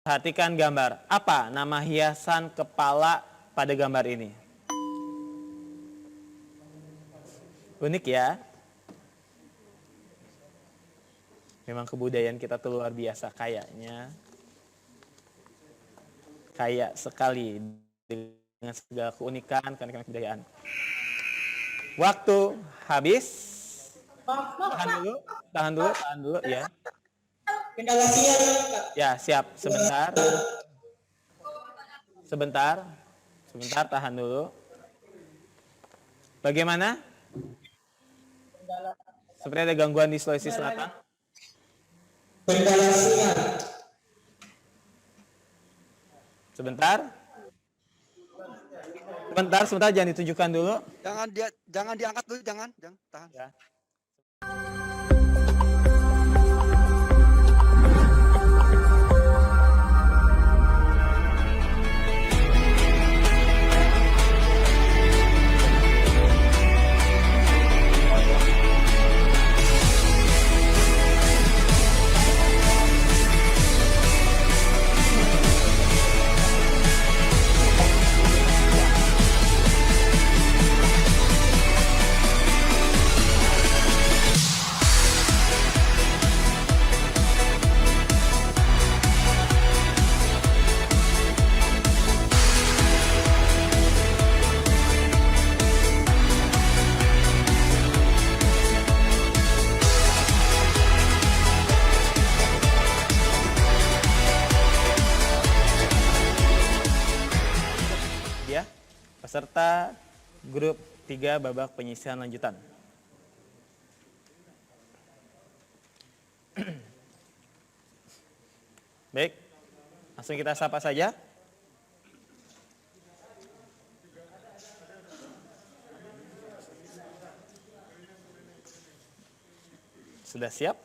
Perhatikan gambar. Apa nama hiasan kepala pada gambar ini? Unik ya. Memang kebudayaan kita tuh luar biasa kayaknya. Kaya sekali dengan segala keunikan kebudayaan. Waktu habis. Tahan dulu ya. Kendala sinyal. Ya, siap. Sebentar, tahan dulu. Bagaimana? Seperti ada gangguan di Sulawesi Selatan. Kendala sinyal. Sebentar, jangan ditunjukkan dulu. Jangan diangkat dulu, jangan tahan. Ya. Peserta grup 3 babak penyisihan lanjutan. Baik, langsung kita sapa saja. Sudah siap?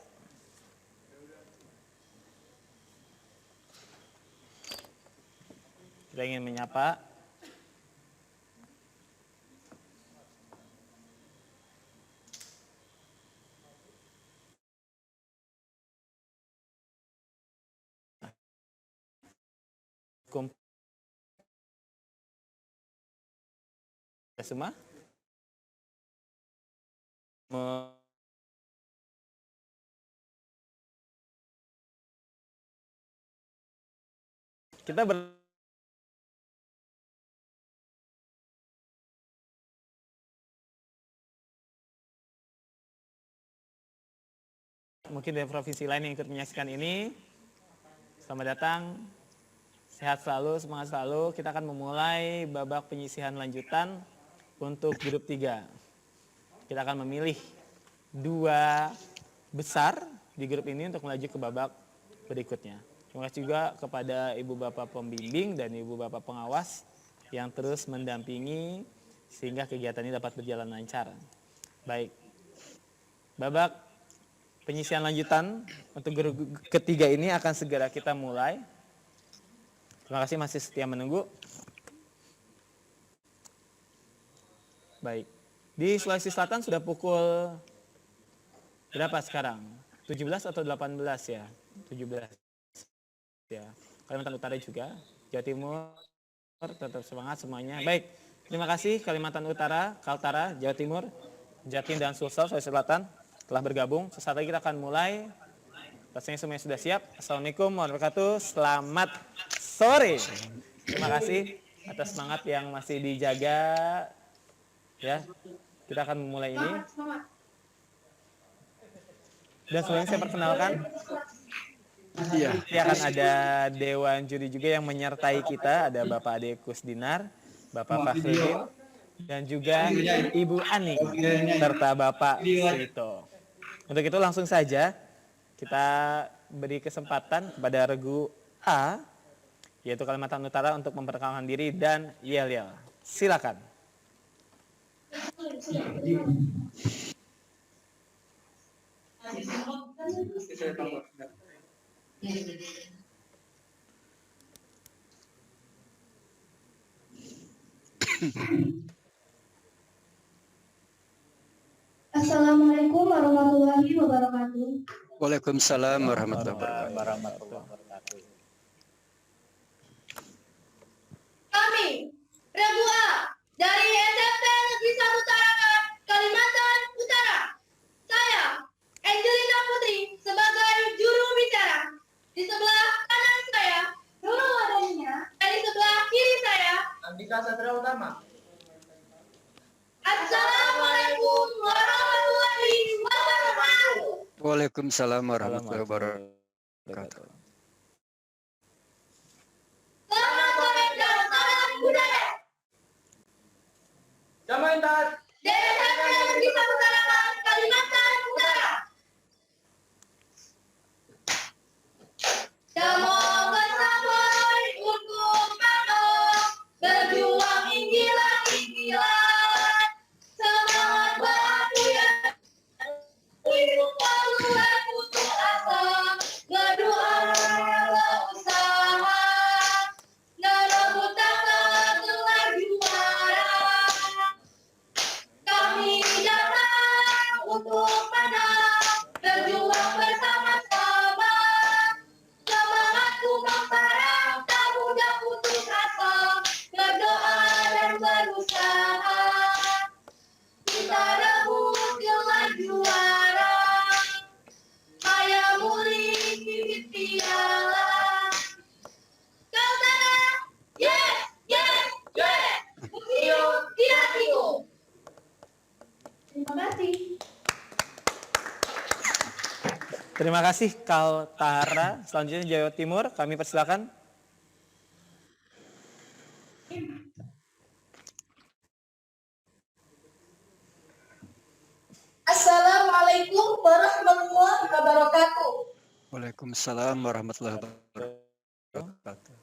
Kita ingin menyapa semua. Kita mungkin dari provinsi lain yang ikut menyaksikan ini, selamat datang, sehat selalu, semangat selalu. Kita akan memulai babak penyisihan lanjutan untuk grup 3. Kita akan memilih 2 besar di grup ini untuk melaju ke babak berikutnya. Terima kasih juga kepada Ibu Bapak Pembimbing dan Ibu Bapak Pengawas yang terus mendampingi sehingga kegiatan ini dapat berjalan lancar. Baik, babak penyisihan lanjutan untuk grup ketiga ini akan segera kita mulai. Terima kasih masih setia menunggu. Baik, di Sulawesi Selatan sudah pukul berapa sekarang? 17 atau 18 ya? 17 ya. Kalimantan Utara juga, Jawa Timur tetap semangat semuanya. Baik, terima kasih Kalimantan Utara, Kaltara, Jawa Timur, Jatim dan Sulsel Sulawesi Selatan telah bergabung. Sesaat lagi kita akan mulai. Rasanya semuanya sudah siap. Assalamualaikum warahmatullahi wabarakatuh. Selamat sore. Terima kasih atas semangat yang masih dijaga. Ya, kita akan memulai ini. Dan sebelumnya saya perkenalkan. Iya. Akan ada Dewan Juri juga yang menyertai kita. Ada Bapak Ade Kusdinar, Bapak Fakhrudin, dan juga Ibu Ani, serta Bapak Sito. Untuk itu langsung saja kita beri kesempatan kepada regu A, yaitu Kalimantan Utara, untuk memperkenalkan diri dan yel-yel. Silakan. Assalamualaikum warahmatullahi wabarakatuh. Waalaikumsalam warahmatullahi wabarakatuh. Regu A dari SMP Negeri 1 Tarakan, Kalimantan Utara. Saya, Angelina Putri, sebagai juru bicara. Di sebelah kanan saya, Nurul Wadaninya, dan di sebelah kiri saya, Andika Satria Utama. Assalamualaikum warahmatullahi wabarakatuh. Waalaikumsalam warahmatullahi Warahmatullahi wabarakatuh. wabarakatuh. Selamat sore dan salam budaya. Jamantan. Dari SMP Negeri 1 Tarakan, Kalimantan Utara. Damo bersamai untuk panon, berjuang inggilan-inggilan. Semangat baku yang hidup lalu putus asa, berdoa berusaha, merebut tangan gelar juara. Kami datang untuk menang, berjuang bersama-sama. Semangatku memperang, tak mudah putus asa, berdoa dan berusaha. Kita rebut gelar juara, Maya Muli bibit piala. Kaltara, yes, yes, yes. Museum di hatiku. Terima kasih. Terima kasih Kaltara. Selanjutnya Jawa Timur, kami persilakan. Assalamualaikum warahmatullahi wabarakatuh. Waalaikumsalam warahmatullahi wabarakatuh.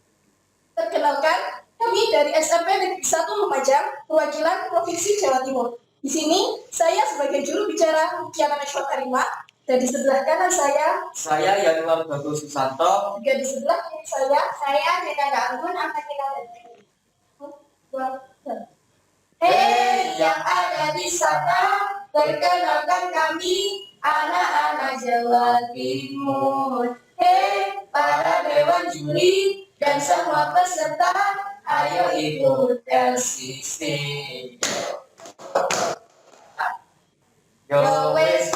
Perkenalkan, kami dari SMP Negeri 1 Lumajang, perwakilan Provinsi Jawa Timur. Di sini, saya sebagai juru bicara Mutia Manashwa Karima, dan di sebelah kanan saya Yanuar Bagus Susanto. juga di sebelah kiri saya Neda Anggun, Angkatina dan Hei yang ada di sana, perkenalkan kami anak-anak Jawa Timur. Hei para dewan juri dan semua peserta, ayo ikut LCC. Yo wes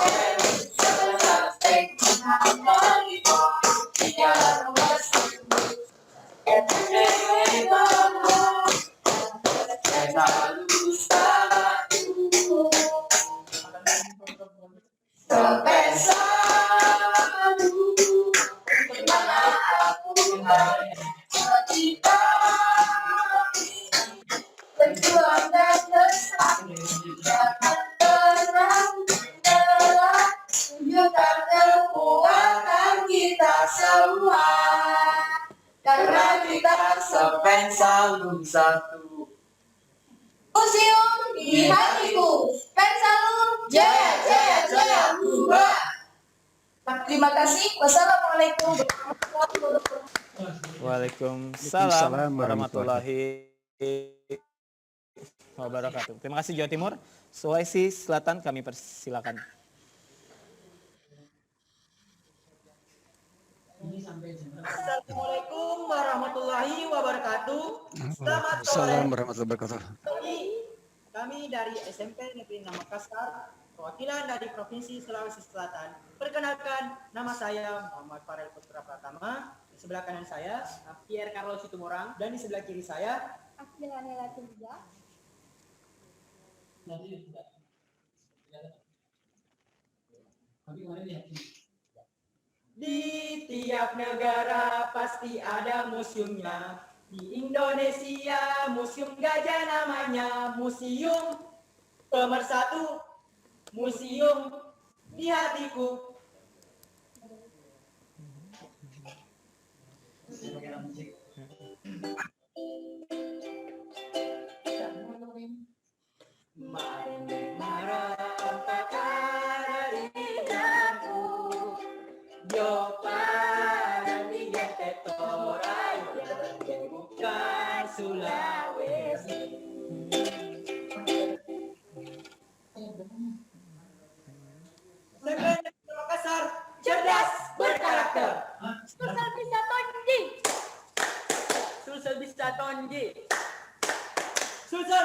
berjuang dan bersama, jangan tenang, telah tunjukkan kekuatan kita semua, karena kita Sepensalum satu. museum di hatiku. Pensalum jaya jaya jaya. Hurra! Terima kasih. Wassalamualaikum warahmatullahi wabarakatuh. Waalaikumsalam warahmatullahi wabarakatuh. Terima kasih Jawa Timur. Sulawesi Selatan kami persilakan. Assalamualaikum warahmatullahi wabarakatuh. Selamat sore. Waalaikumsalam warahmatullahi wabarakatuh. Kami dari SMP Negeri 6 Makassar, perwakilan dari Provinsi Sulawesi Selatan. Perkenalkan, nama saya Muhammad Farel Putra Pratama. Di sebelah kanan saya, Pierre Carlos Situmorang. Dan di sebelah kiri saya, Akhilanela Tungga. di tiap negara pasti ada museumnya. Di Indonesia museum gajah namanya, museum pemersatu, museum di hatiku. Sulawesi. Segmen Makassar, cerdas berkarakter. Sulsel bisa tonji. Sulsel bisa tonji. Sulsel.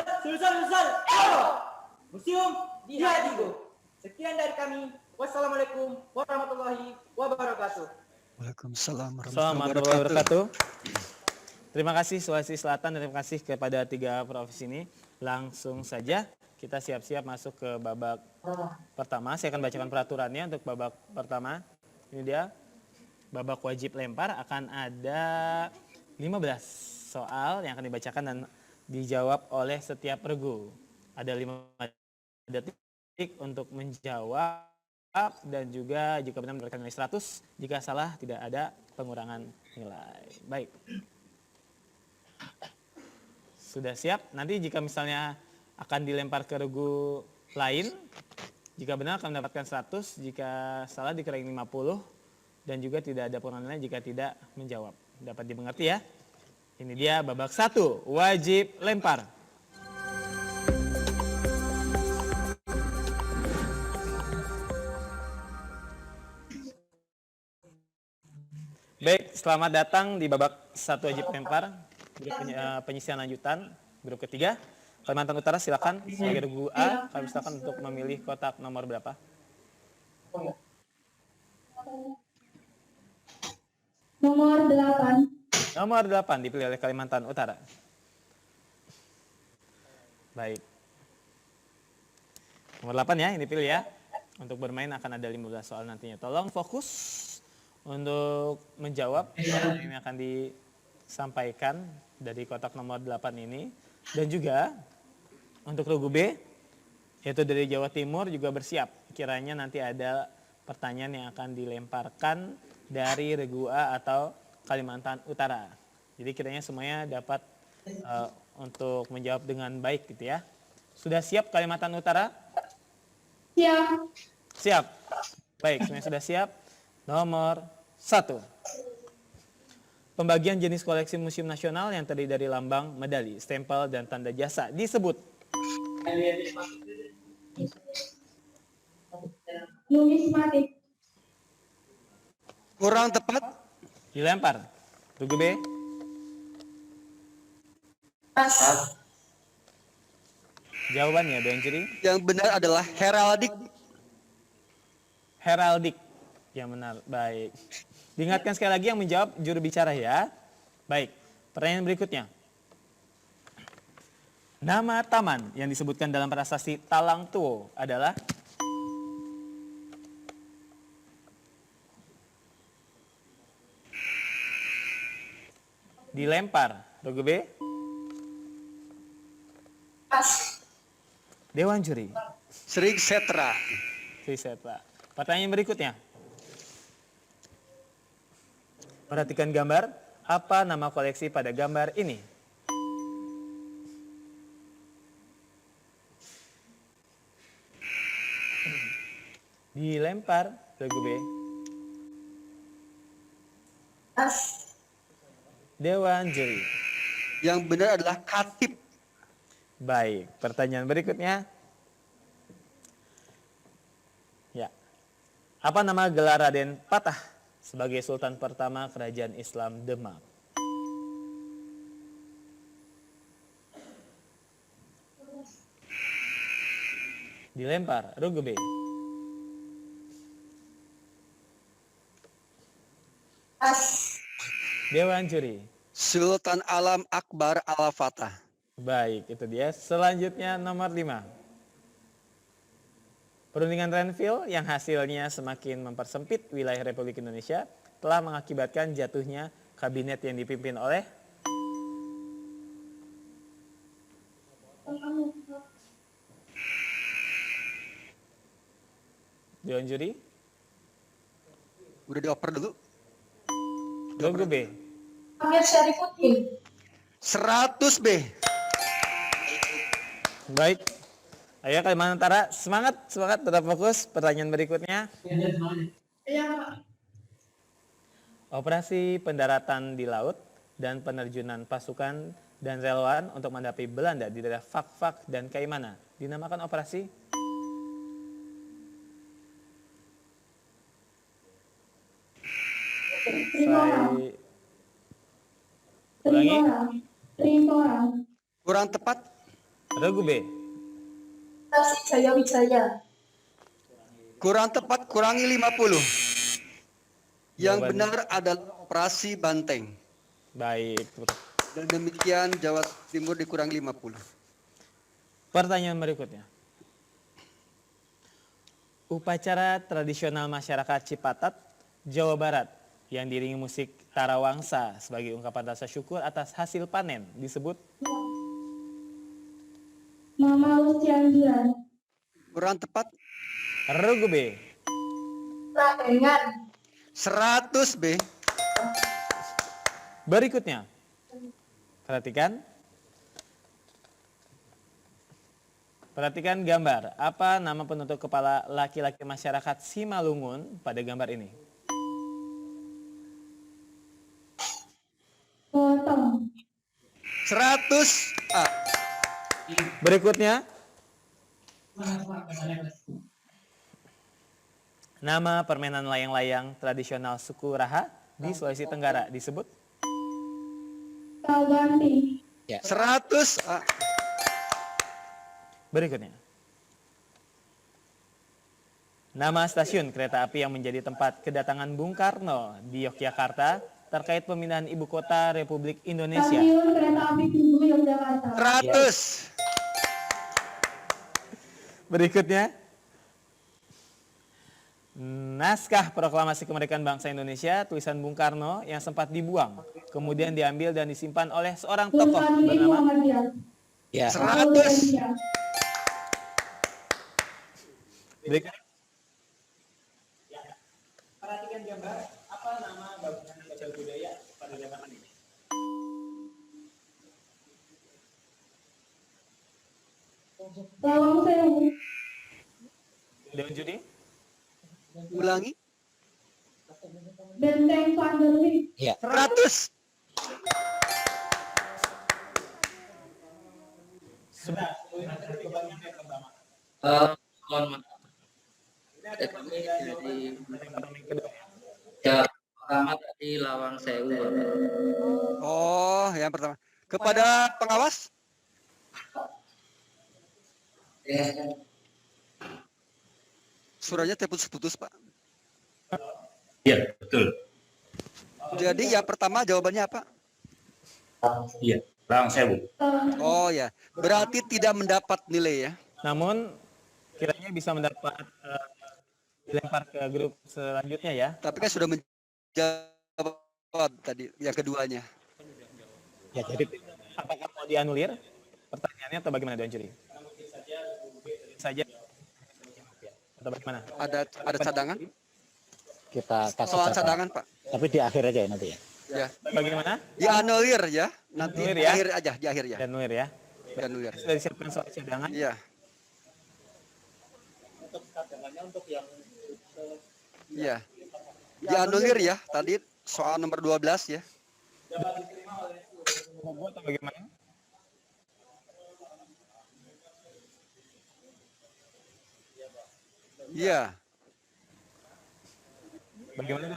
Museum di Hadigo. Sekian dari kami. Wassalamualaikum warahmatullahi wabarakatuh. Waalaikumsalam warahmatullahi Assalamualaikum wabarakatuh. wabarakatuh. Terima kasih Sulawesi Selatan, terima kasih kepada 3 provinsi ini. Langsung saja kita siap-siap masuk ke babak pertama. Saya akan bacakan peraturannya untuk babak pertama. Ini dia, babak wajib lempar akan ada 15 soal yang akan dibacakan dan dijawab oleh setiap regu. Ada 5 detik untuk menjawab dan juga jika benar mendapatkan nilai 100, jika salah tidak ada pengurangan nilai. Baik. Sudah siap? Nanti jika misalnya akan dilempar ke regu lain, jika benar akan mendapatkan 100, jika salah dikurangi 50, dan juga tidak ada pengurangan nilai jika tidak menjawab. Dapat dimengerti ya? Ini dia babak 1, wajib lempar. Baik, selamat datang di babak 1 wajib lempar, grup penyisihan lanjutan, grup ketiga. Kalimantan Utara silakan, sebagai regu A, kami silakan untuk memilih kotak nomor berapa? Nomor 8. Nomor 8 dipilih oleh Kalimantan Utara. Baik. Nomor 8 ya, ini pilih ya. Untuk bermain akan ada 15 soal nantinya. Tolong fokus untuk menjawab yang ini akan disampaikan dari kotak nomor 8 ini. Dan juga untuk regu B, yaitu dari Jawa Timur juga bersiap. Kiranya nanti ada pertanyaan yang akan dilemparkan dari regu A atau Kalimantan Utara. Jadi kiranya semuanya dapat untuk menjawab dengan baik gitu ya. Sudah siap Kalimantan Utara? Siap. Siap. Baik, semuanya sudah siap. Nomor 1. Pembagian jenis koleksi Museum Nasional yang terdiri dari lambang, medali, stempel, dan tanda jasa disebut. Numismatik. Kurang tepat. Dilempar. Regu B. Pas. Jawabannya, Bang Juri. Yang benar adalah heraldik. Heraldik. Yang benar. Baik. Diingatkan sekali lagi yang menjawab juru bicara ya. Baik. Pertanyaan berikutnya. Nama taman yang disebutkan dalam prasasti Talang Tuo adalah? Dilempar. Regu B. Pas. Dewan Juri. Sri Setra. Riset, Pak. Pertanyaan berikutnya. Perhatikan gambar. Apa nama koleksi pada gambar ini? Dilempar. Regu B. Pas. Dewan Juri. Yang benar adalah Katib. Baik, pertanyaan berikutnya. Ya. Apa nama gelar Raden Patah sebagai Sultan pertama Kerajaan Islam Demak? Dilempar. Regu B. Pas. Dewan Juri. Sultan Alam Akbar Al-Fatah. Baik, itu dia. Selanjutnya nomor 5. Perundingan Renville yang hasilnya semakin mempersempit wilayah Republik Indonesia telah mengakibatkan jatuhnya kabinet yang dipimpin oleh Dewan Juri. Udah dioper dulu. Regu B. Amir Syarifuddin. 100 B. Baik. Ayo Kalimantan Utara, semangat, tetap fokus. Pertanyaan berikutnya. Ya. Operasi pendaratan di laut dan penerjunan pasukan dan relawan untuk menghadapi Belanda di daerah Fak-Fak dan Kaimana dinamakan operasi? Ulangi. Trimora. Kurang tepat. Regu B. Tasik Jaya Wijaya. Kurang tepat, kurangi 50. Yang Jawaban- benar adalah Operasi Banteng. Baik. Dan demikian Jawa Timur dikurangi 50. Pertanyaan berikutnya. Upacara tradisional masyarakat Cipatat, Jawa Barat yang diiringi musik tarawangsa sebagai ungkapan rasa syukur atas hasil panen disebut Mamaus Cianjuran. Kurang tepat, Regu B. Radengan. 100 B. Berikutnya. Perhatikan. Perhatikan gambar. Apa nama penutup kepala laki-laki masyarakat Simalungun pada gambar ini? Potong. 100 A. Berikutnya. Nama permainan layang-layang tradisional suku Raha di Sulawesi Tenggara disebut? Kalbanti. 100 A. Berikutnya. Nama stasiun kereta api yang menjadi tempat kedatangan Bung Karno di Yogyakarta terkait pemindahan ibu kota Republik Indonesia. Stasiun Kereta Api Tugu Yogyakarta. 100. Berikutnya. Naskah Proklamasi Kemerdekaan Bangsa Indonesia tulisan Bung Karno yang sempat dibuang, kemudian diambil dan disimpan oleh seorang tokoh Bung Karno bernama Muhammadiyah. 100. Berikutnya. Perhatikan gambar, apa nama bangunan cagar budaya pada zaman ini? Lawang Sewu. Dewan Judi. Ulangi. Benteng Vanderlip. 100. Mohon maaf. Kami dari ya, pertama tadi Lawang Sewu. Bapak. Oh, yang pertama. Kepada pengawas? Ya, Suaranya terputus-putus, Pak. Iya, betul. Jadi yang pertama jawabannya apa? Iya, Lawang Sewu. Oh ya, berarti tidak mendapat nilai ya. Namun kiranya bisa mendapat dilempar ke grup selanjutnya ya. Tapi kan sudah menjawab tadi yang keduanya. Ya, jadi apakah mau dianulir pertanyaannya atau bagaimana Dewan Juri? Saja atau bagaimana? Ada cadangan? Kita kasih Soal data. cadangan, Pak. Tapi di akhir aja ya nanti ya. Ya. Bagaimana? Dianulir ya. Nanti Anulir di ya. akhir aja, di akhir ya. Dianulir ya. Dianulir. Sudah disiapkan soal cadangan. Iya. Iya. Dianulir ya. Tadi soal nomor 12 ya. Bobo atau bagaimana? Iya. Bagaimana?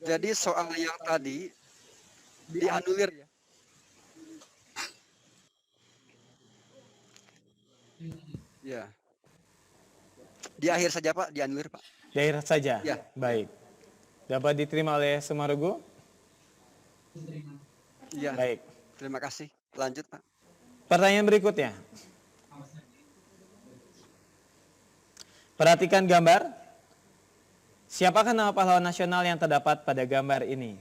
Jadi soal yang tadi dianulir ya. Ya. Di akhir saja Pak, dianulir Pak. Daerah saja. Ya. Baik. Dapat diterima oleh semua regu? Iya. Baik. Terima kasih. Lanjut Pak. Pertanyaan berikutnya. Perhatikan gambar. Siapakah nama pahlawan nasional yang terdapat pada gambar ini?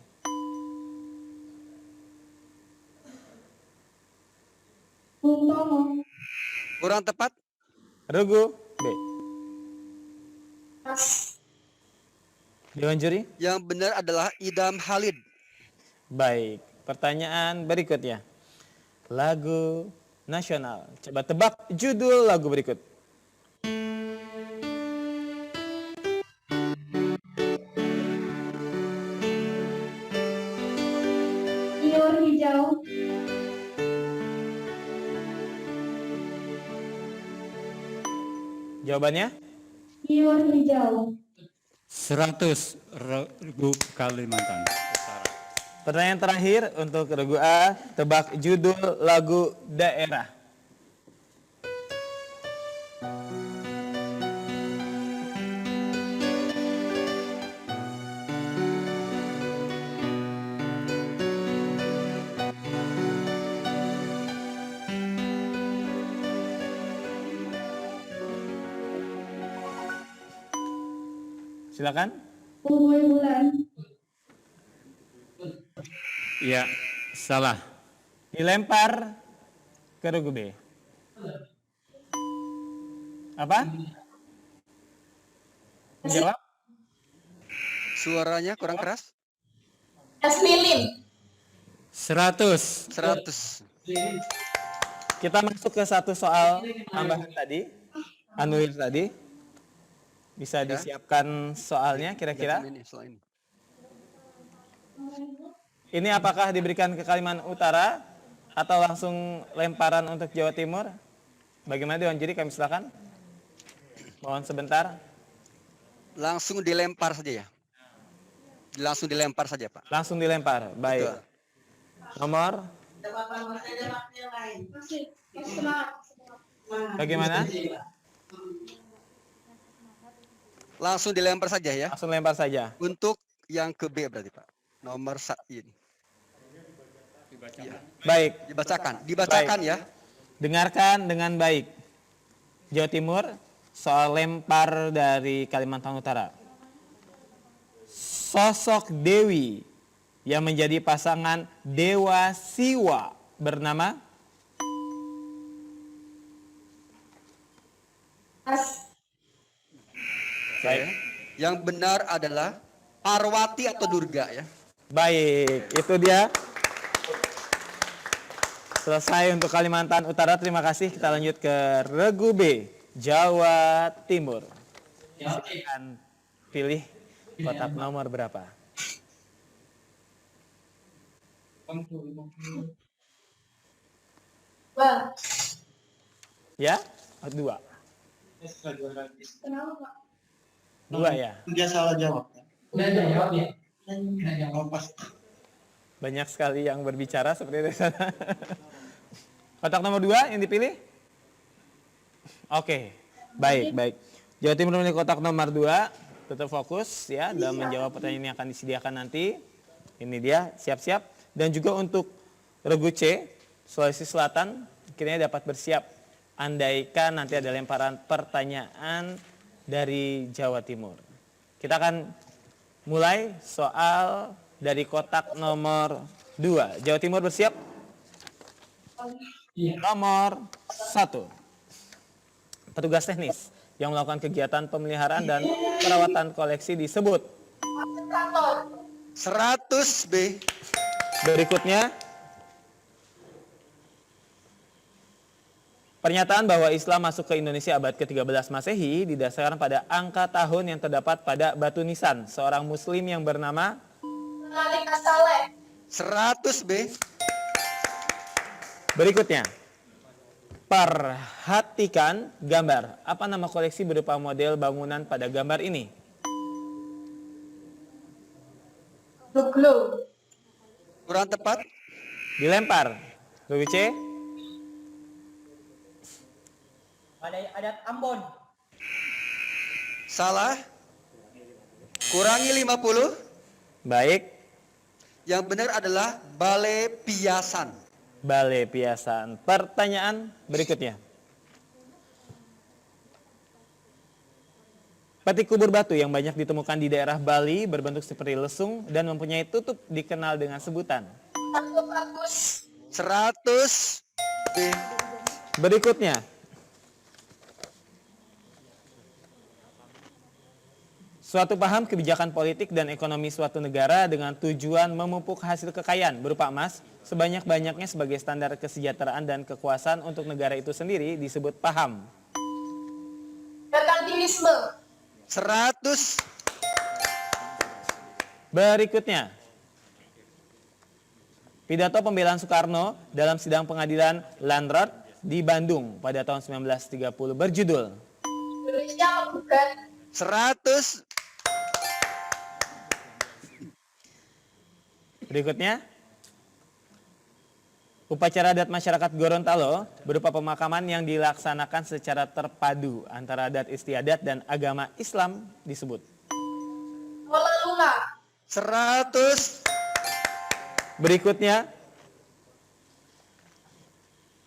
Bung Tomo. Kurang tepat? Regu B. Pas. Dewan Juri? Yang benar adalah Idam Halid. Baik. Pertanyaan berikutnya. Lagu nasional. Coba tebak judul lagu berikut. Ior Hijau. Jawabannya? Ior Hijau. 100 Regu Kalimantan Utara. Pertanyaan terakhir untuk regu A, tebak judul lagu daerah. Silakan. Umur bulan. Iya, salah. Dilempar ke regu B. Apa? Menjawab? Suaranya kurang keras. Es lilin. 100. 100. Kita masuk ke satu soal tambahan tadi. Anulir tadi. Bisa disiapkan soalnya kira-kira? Ini, soal ini. Ini apakah diberikan ke Kalimantan Utara atau langsung lemparan untuk Jawa Timur? Bagaimana Dewan Juri, kami silakan. Mohon sebentar. Langsung dilempar saja ya. Langsung dilempar saja, Pak. Langsung dilempar. Baik. Betul. Nomor bagaimana? Langsung dilempar saja ya. Langsung lempar saja. Untuk yang ke B berarti, Pak. Nomor ini. Baik. Dibacakan ya. Dengarkan dengan baik. Jawa Timur, soal lempar dari Kalimantan Utara. Sosok Dewi yang menjadi pasangan Dewa Siwa bernama As. baik. Yang benar adalah Parwati atau Durga ya. Baik, itu dia. Selesai untuk Kalimantan Utara. Terima kasih. Kita lanjut ke regu B, Jawa Timur. Silakan pilih kotak nomor berapa? Wah. Ya? Dua. Kenapa? Dua ya? Dia salah jawab. Banyak sekali yang berbicara seperti itu. Kotak nomor 2 yang dipilih? Oke, baik. Jawa Timur memilih kotak nomor 2. Tetap fokus ya dalam menjawab pertanyaan yang akan disediakan nanti. Ini dia, siap-siap. Dan juga untuk regu C, Sulawesi Selatan, akhirnya dapat bersiap. Andaikan nanti ada lemparan pertanyaan dari Jawa Timur. Kita akan mulai soal dari kotak nomor 2. Jawa Timur bersiap? Nomor 1. Petugas teknis yang melakukan kegiatan pemeliharaan dan perawatan koleksi disebut 100 B. berikutnya. Pernyataan bahwa Islam masuk ke Indonesia abad ke-13 Masehi didasarkan pada angka tahun yang terdapat pada batu nisan seorang muslim yang bernama Alika Saleh. 100 B. berikutnya. Perhatikan gambar. Apa nama koleksi berupa model bangunan pada gambar ini? The Glow. Kurang tepat. Dilempar. Regu C. Balai Adat Ambon. Salah. Kurangi 50. Baik. Yang benar adalah Balai Piasan. Balai Piasan. Pertanyaan berikutnya. Peti kubur batu yang banyak ditemukan di daerah Bali berbentuk seperti lesung dan mempunyai tutup dikenal dengan sebutan. Sarkofagus. 100 B. Berikutnya. Suatu paham kebijakan politik dan ekonomi suatu negara dengan tujuan memupuk hasil kekayaan berupa emas sebanyak-banyaknya sebagai standar kesejahteraan dan kekuasaan untuk negara itu sendiri disebut paham. Merkantilisme. 100. Berikutnya. Pidato pembelaan Soekarno dalam sidang pengadilan Landrat di Bandung pada tahun 1930 berjudul Indonesia menggugat. 100. Berikutnya, upacara adat masyarakat Gorontalo berupa pemakaman yang dilaksanakan secara terpadu antara adat istiadat dan agama Islam disebut. Bola luna. 100. Berikutnya,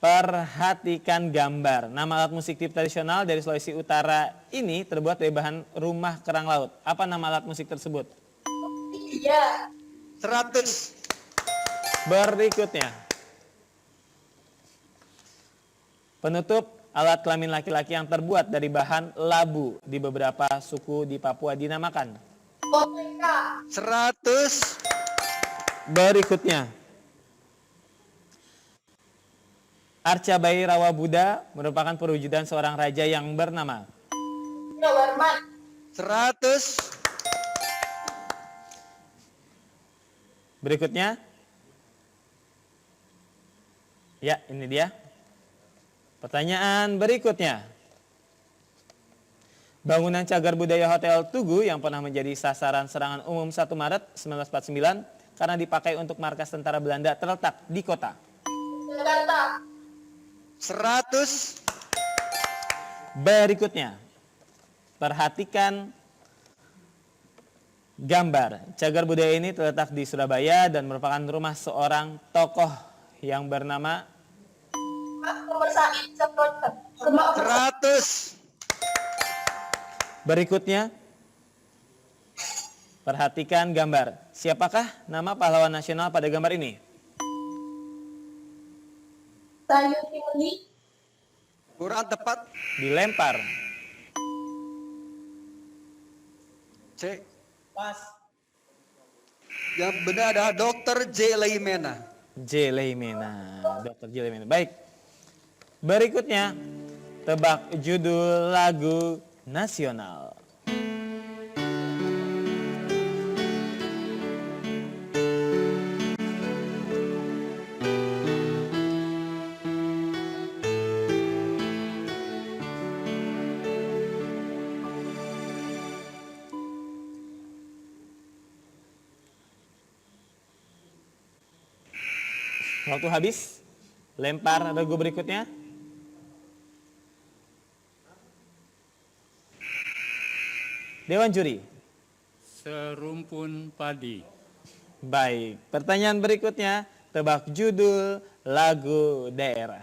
perhatikan gambar. Nama alat musik tradisional dari Sulawesi Utara ini terbuat dari bahan rumah kerang laut. Apa nama alat musik tersebut? Iya. 100. Berikutnya, penutup alat kelamin laki-laki yang terbuat dari bahan labu di beberapa suku di Papua dinamakan. Boneka. 100. Berikutnya, Arca Bayi Rawa Buddha merupakan perwujudan seorang raja yang bernama. Warman. 100. Berikutnya, ya ini dia. Pertanyaan berikutnya. Bangunan Cagar Budaya Hotel Tugu yang pernah menjadi sasaran serangan umum 1 Maret 1949 karena dipakai untuk markas tentara Belanda terletak di kota. Jakarta. 100. Berikutnya, perhatikan gambar. Cagar budaya ini terletak di Surabaya dan merupakan rumah seorang tokoh yang bernama. Nomor Said Sabroja. Rumah 100. Berikutnya, perhatikan gambar. Siapakah nama pahlawan nasional pada gambar ini? Sayuti Muni. Kurang tepat. Dilempar. C. Pas. Yang benar adalah Dr. J. Leimena. J. Leimena. Dr. J. Leimena. Baik. Berikutnya, tebak judul lagu nasional. Waktu habis. Lempar regu berikutnya. Dewan juri. Serumpun padi. Baik, pertanyaan berikutnya. Tebak judul lagu daerah.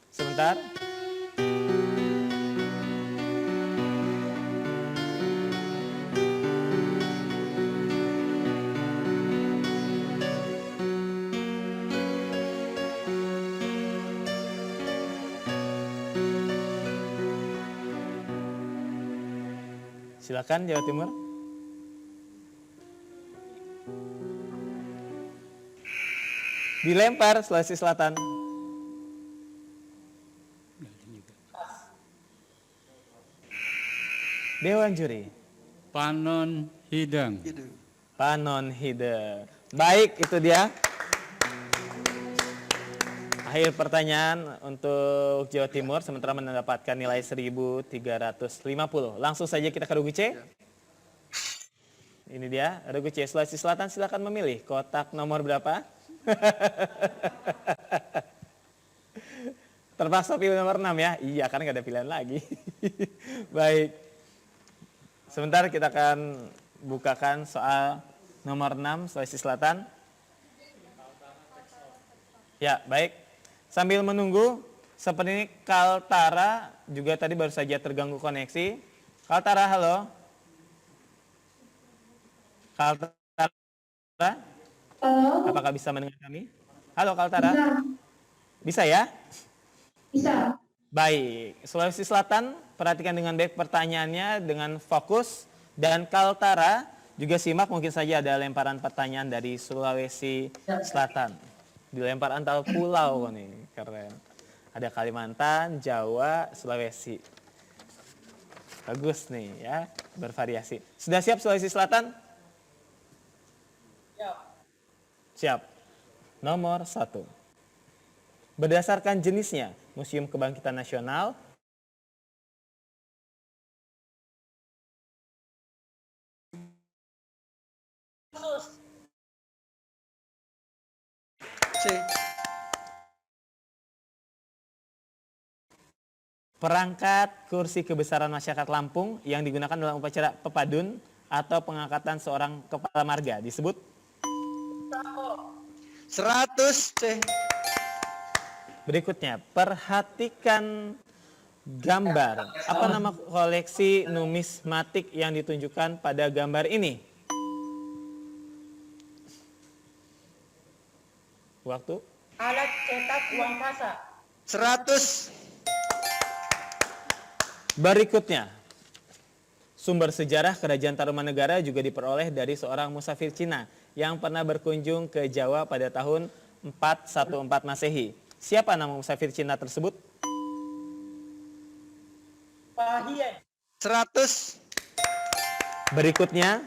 Sebentar. Silakan Jawa Timur. Dilempar Sulawesi Selatan. Dewan juri. Panon hidang. Panon Hide. Baik, itu dia. Akhir pertanyaan untuk Jawa Timur sementara mendapatkan nilai 1.350. Langsung saja kita ke regu C. Ini dia, regu C Sulawesi Selatan, silakan memilih kotak nomor berapa? Terpaksa pilih nomor 6 ya. Iya, kan nggak ada pilihan lagi. Baik. Sebentar kita akan bukakan soal nomor 6 Sulawesi Selatan. Ya, baik. Sambil menunggu, seperti ini Kaltara juga tadi baru saja terganggu koneksi. Kaltara, halo. Kaltara, Halo. apakah bisa mendengar kami? Halo Kaltara. Bisa ya? Bisa. Baik, Sulawesi Selatan, perhatikan dengan baik pertanyaannya dengan fokus. Dan Kaltara juga simak, mungkin saja ada lemparan pertanyaan dari Sulawesi Selatan. Dilempar antar pulau nih, keren. Ada Kalimantan, Jawa, Sulawesi. Bagus nih ya, bervariasi. Sudah siap Sulawesi Selatan? Siap. Nomor 1. Berdasarkan jenisnya, Museum Kebangkitan Nasional Perangkat kursi kebesaran masyarakat Lampung yang digunakan dalam upacara pepadun atau pengangkatan seorang kepala marga disebut 100 C. berikutnya. Perhatikan gambar. Apa nama koleksi numismatik yang ditunjukkan pada gambar ini? Waktu. Alat cetak uang kasa. 100. Berikutnya, sumber sejarah Kerajaan Tarumanegara juga diperoleh dari seorang musafir Cina yang pernah berkunjung ke Jawa pada tahun 414 Masehi. Siapa nama musafir Cina tersebut? Pahien. 100. Berikutnya,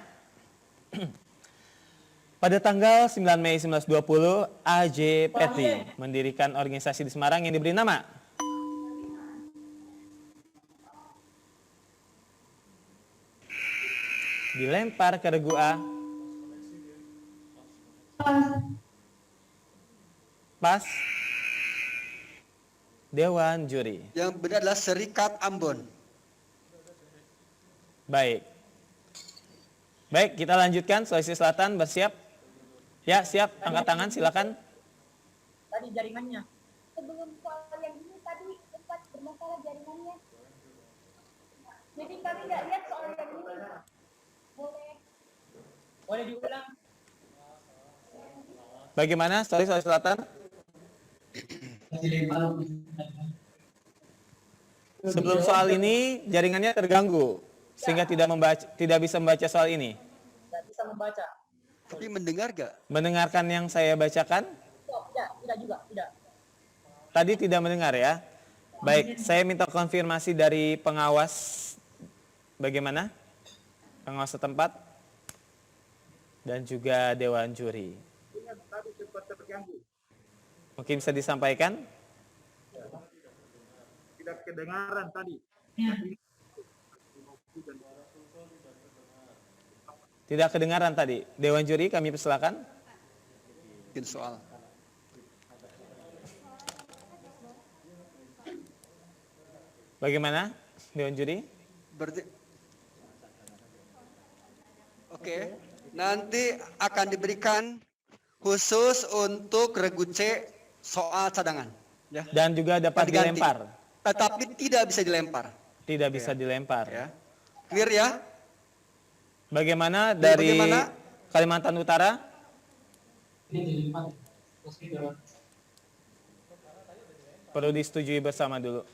pada tanggal 9 Mei 1920, A.J. Petty mendirikan organisasi di Semarang yang diberi nama dilempar ke regu A. Pas. Dewan Juri. Yang benar adalah Serikat Ambon. Baik. Baik, kita lanjutkan. Sulawesi Selatan bersiap. Ya, siap. Angkat tangan, silakan. Tadi jaringannya. Sebelum soal yang ini tadi sempat bermasalah jaringannya. Jadi kami nggak lihat soal yang ini. Boleh diulang? Bagaimana Sulawesi Selatan? Sebelum soal ini jaringannya terganggu sehingga tidak bisa membaca soal ini. Tidak bisa membaca. Tapi mendengar gak? Mendengarkan yang saya bacakan? Oh, tidak juga, tidak. Tadi tidak mendengar ya. Baik, saya minta konfirmasi dari pengawas. Bagaimana? Pengawas setempat dan juga Dewan Juri. Mungkin bisa disampaikan? Tidak kedengaran tadi. Tidak kedengaran tadi. Dewan Juri kami persilakan. Mungkin soal. Bagaimana Dewan Juri? Berarti Oke, nanti akan diberikan khusus untuk regu C soal cadangan, ya. Dan juga dapat Ganti-ganti. dilempar. Tetapi tidak bisa dilempar, Tidak bisa dilempar. ya. Clear ya? Bagaimana dari bagaimana? Kalimantan Utara? Perlu disetujui bersama dulu.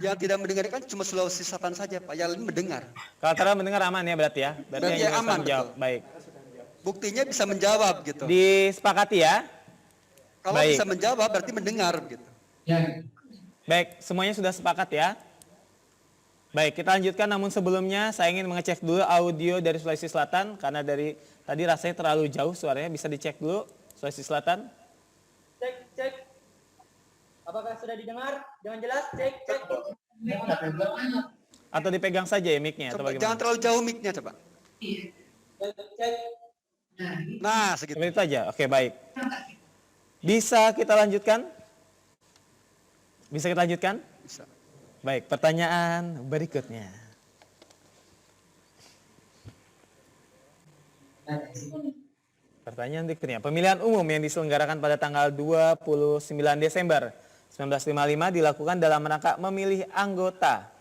Yang tidak mendengarkan cuma Sulawesi Selatan saja, Pak. Yang lain mendengar. Kalimantan mendengar aman ya berarti ya? Berarti yang aman, menjawab. betul. Baik. Buktinya bisa menjawab gitu. Disepakati ya? Kalau baik. bisa menjawab berarti mendengar gitu. Baik, semuanya sudah sepakat ya? Baik, kita lanjutkan. Namun sebelumnya saya ingin mengecek dulu audio dari Sulawesi Selatan. Karena dari tadi rasanya terlalu jauh suaranya. Bisa dicek dulu Sulawesi Selatan. Cek, cek. Apakah sudah didengar? Dengan jelas, cek, cek. Atau dipegang saja ya mic-nya atau Coba, bagaimana? jangan terlalu jauh mic-nya coba. Cek, cek. Nah, segitu. Seperti itu aja. Oke, baik. Bisa kita lanjutkan? Bisa kita lanjutkan? Bisa. Baik, pertanyaan berikutnya. Pertanyaan berikutnya. Pemilihan umum yang diselenggarakan pada tanggal 29 Desember 1955 dilakukan dalam rangka memilih anggota.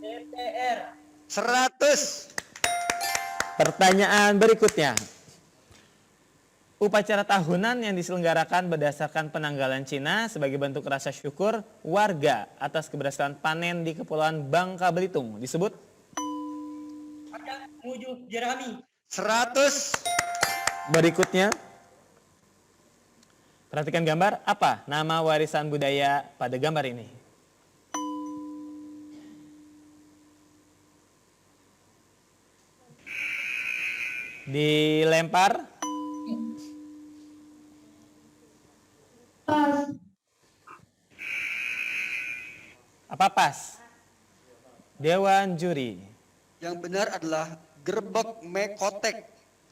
DPR. 100. Pertanyaan berikutnya. Upacara tahunan yang diselenggarakan berdasarkan penanggalan Cina sebagai bentuk rasa syukur warga atas keberhasilan panen di Kepulauan Bangka Belitung disebut Ada Muju Jerami. 100. berikutnya. Perhatikan gambar, apa nama warisan budaya pada gambar ini? Dilempar. Pas. Apa pas? Dewan Juri. Yang benar adalah gerbek mekotek.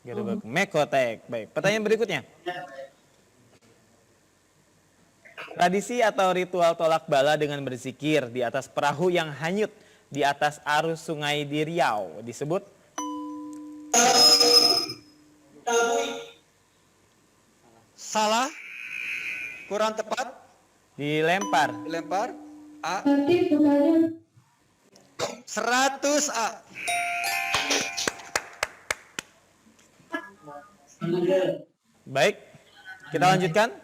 Gerbek Mekotek. Baik, pertanyaan berikutnya. Tradisi atau ritual tolak bala dengan berzikir di atas perahu yang hanyut di atas arus sungai di Riau disebut? Salah. Kurang tepat. Dilempar. Dilempar. A. Berarti bukannya 100 A. Baik, kita lanjutkan.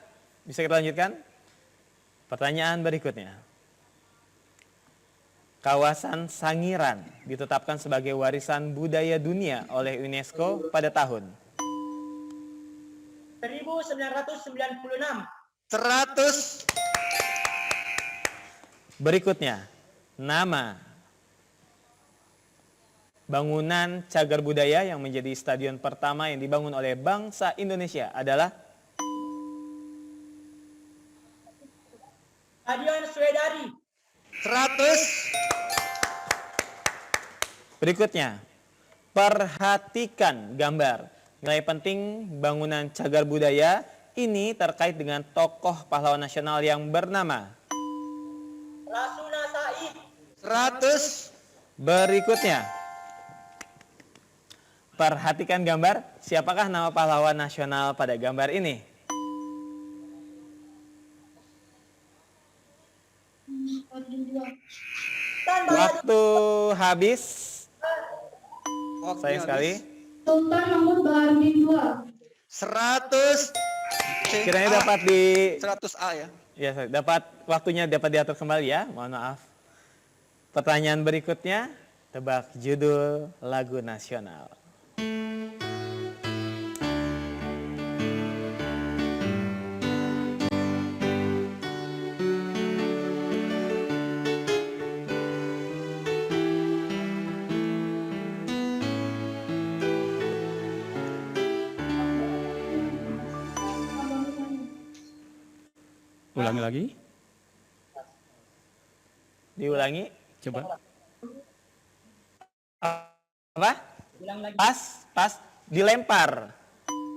Bisa kita lanjutkan? Pertanyaan berikutnya. Kawasan Sangiran ditetapkan sebagai warisan budaya dunia oleh UNESCO pada tahun 1996. 100. Berikutnya, nama bangunan cagar budaya yang menjadi stadion pertama yang dibangun oleh bangsa Indonesia adalah? Stadion Swedari. 100. Berikutnya, perhatikan gambar. Nilai penting bangunan cagar budaya ini terkait dengan tokoh pahlawan nasional yang bernama? Rasuna Said. 100. Berikutnya, perhatikan gambar. Siapakah nama pahlawan nasional pada gambar ini? Waktu habis. Sayang sekali. Sultan Mahmud Baharudin II. 100. Kiranya dapat di 100 A ya. ya dapat waktunya dapat diatur kembali ya. Mohon maaf. Pertanyaan berikutnya, tebak judul lagu nasional. Ulangi lagi. Diulangi. Coba. Apa? Ulang lagi. Pas, dilempar.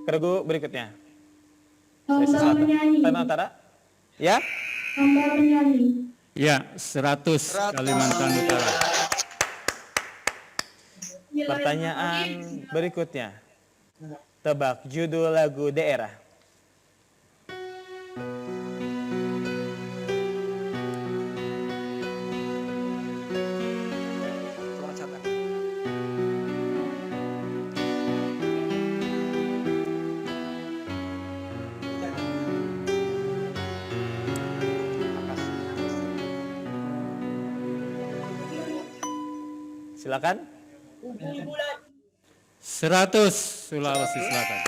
Regu berikutnya. Hamba penyanyi. Kalimantan Utara. Ya? Hamba penyanyi. Ya, 100 Kalimantan Utara. Pertanyaan berikutnya. Tebak judul lagu daerah. Coba catat. Silakan. Bulan. 100 Sulawesi Selatan.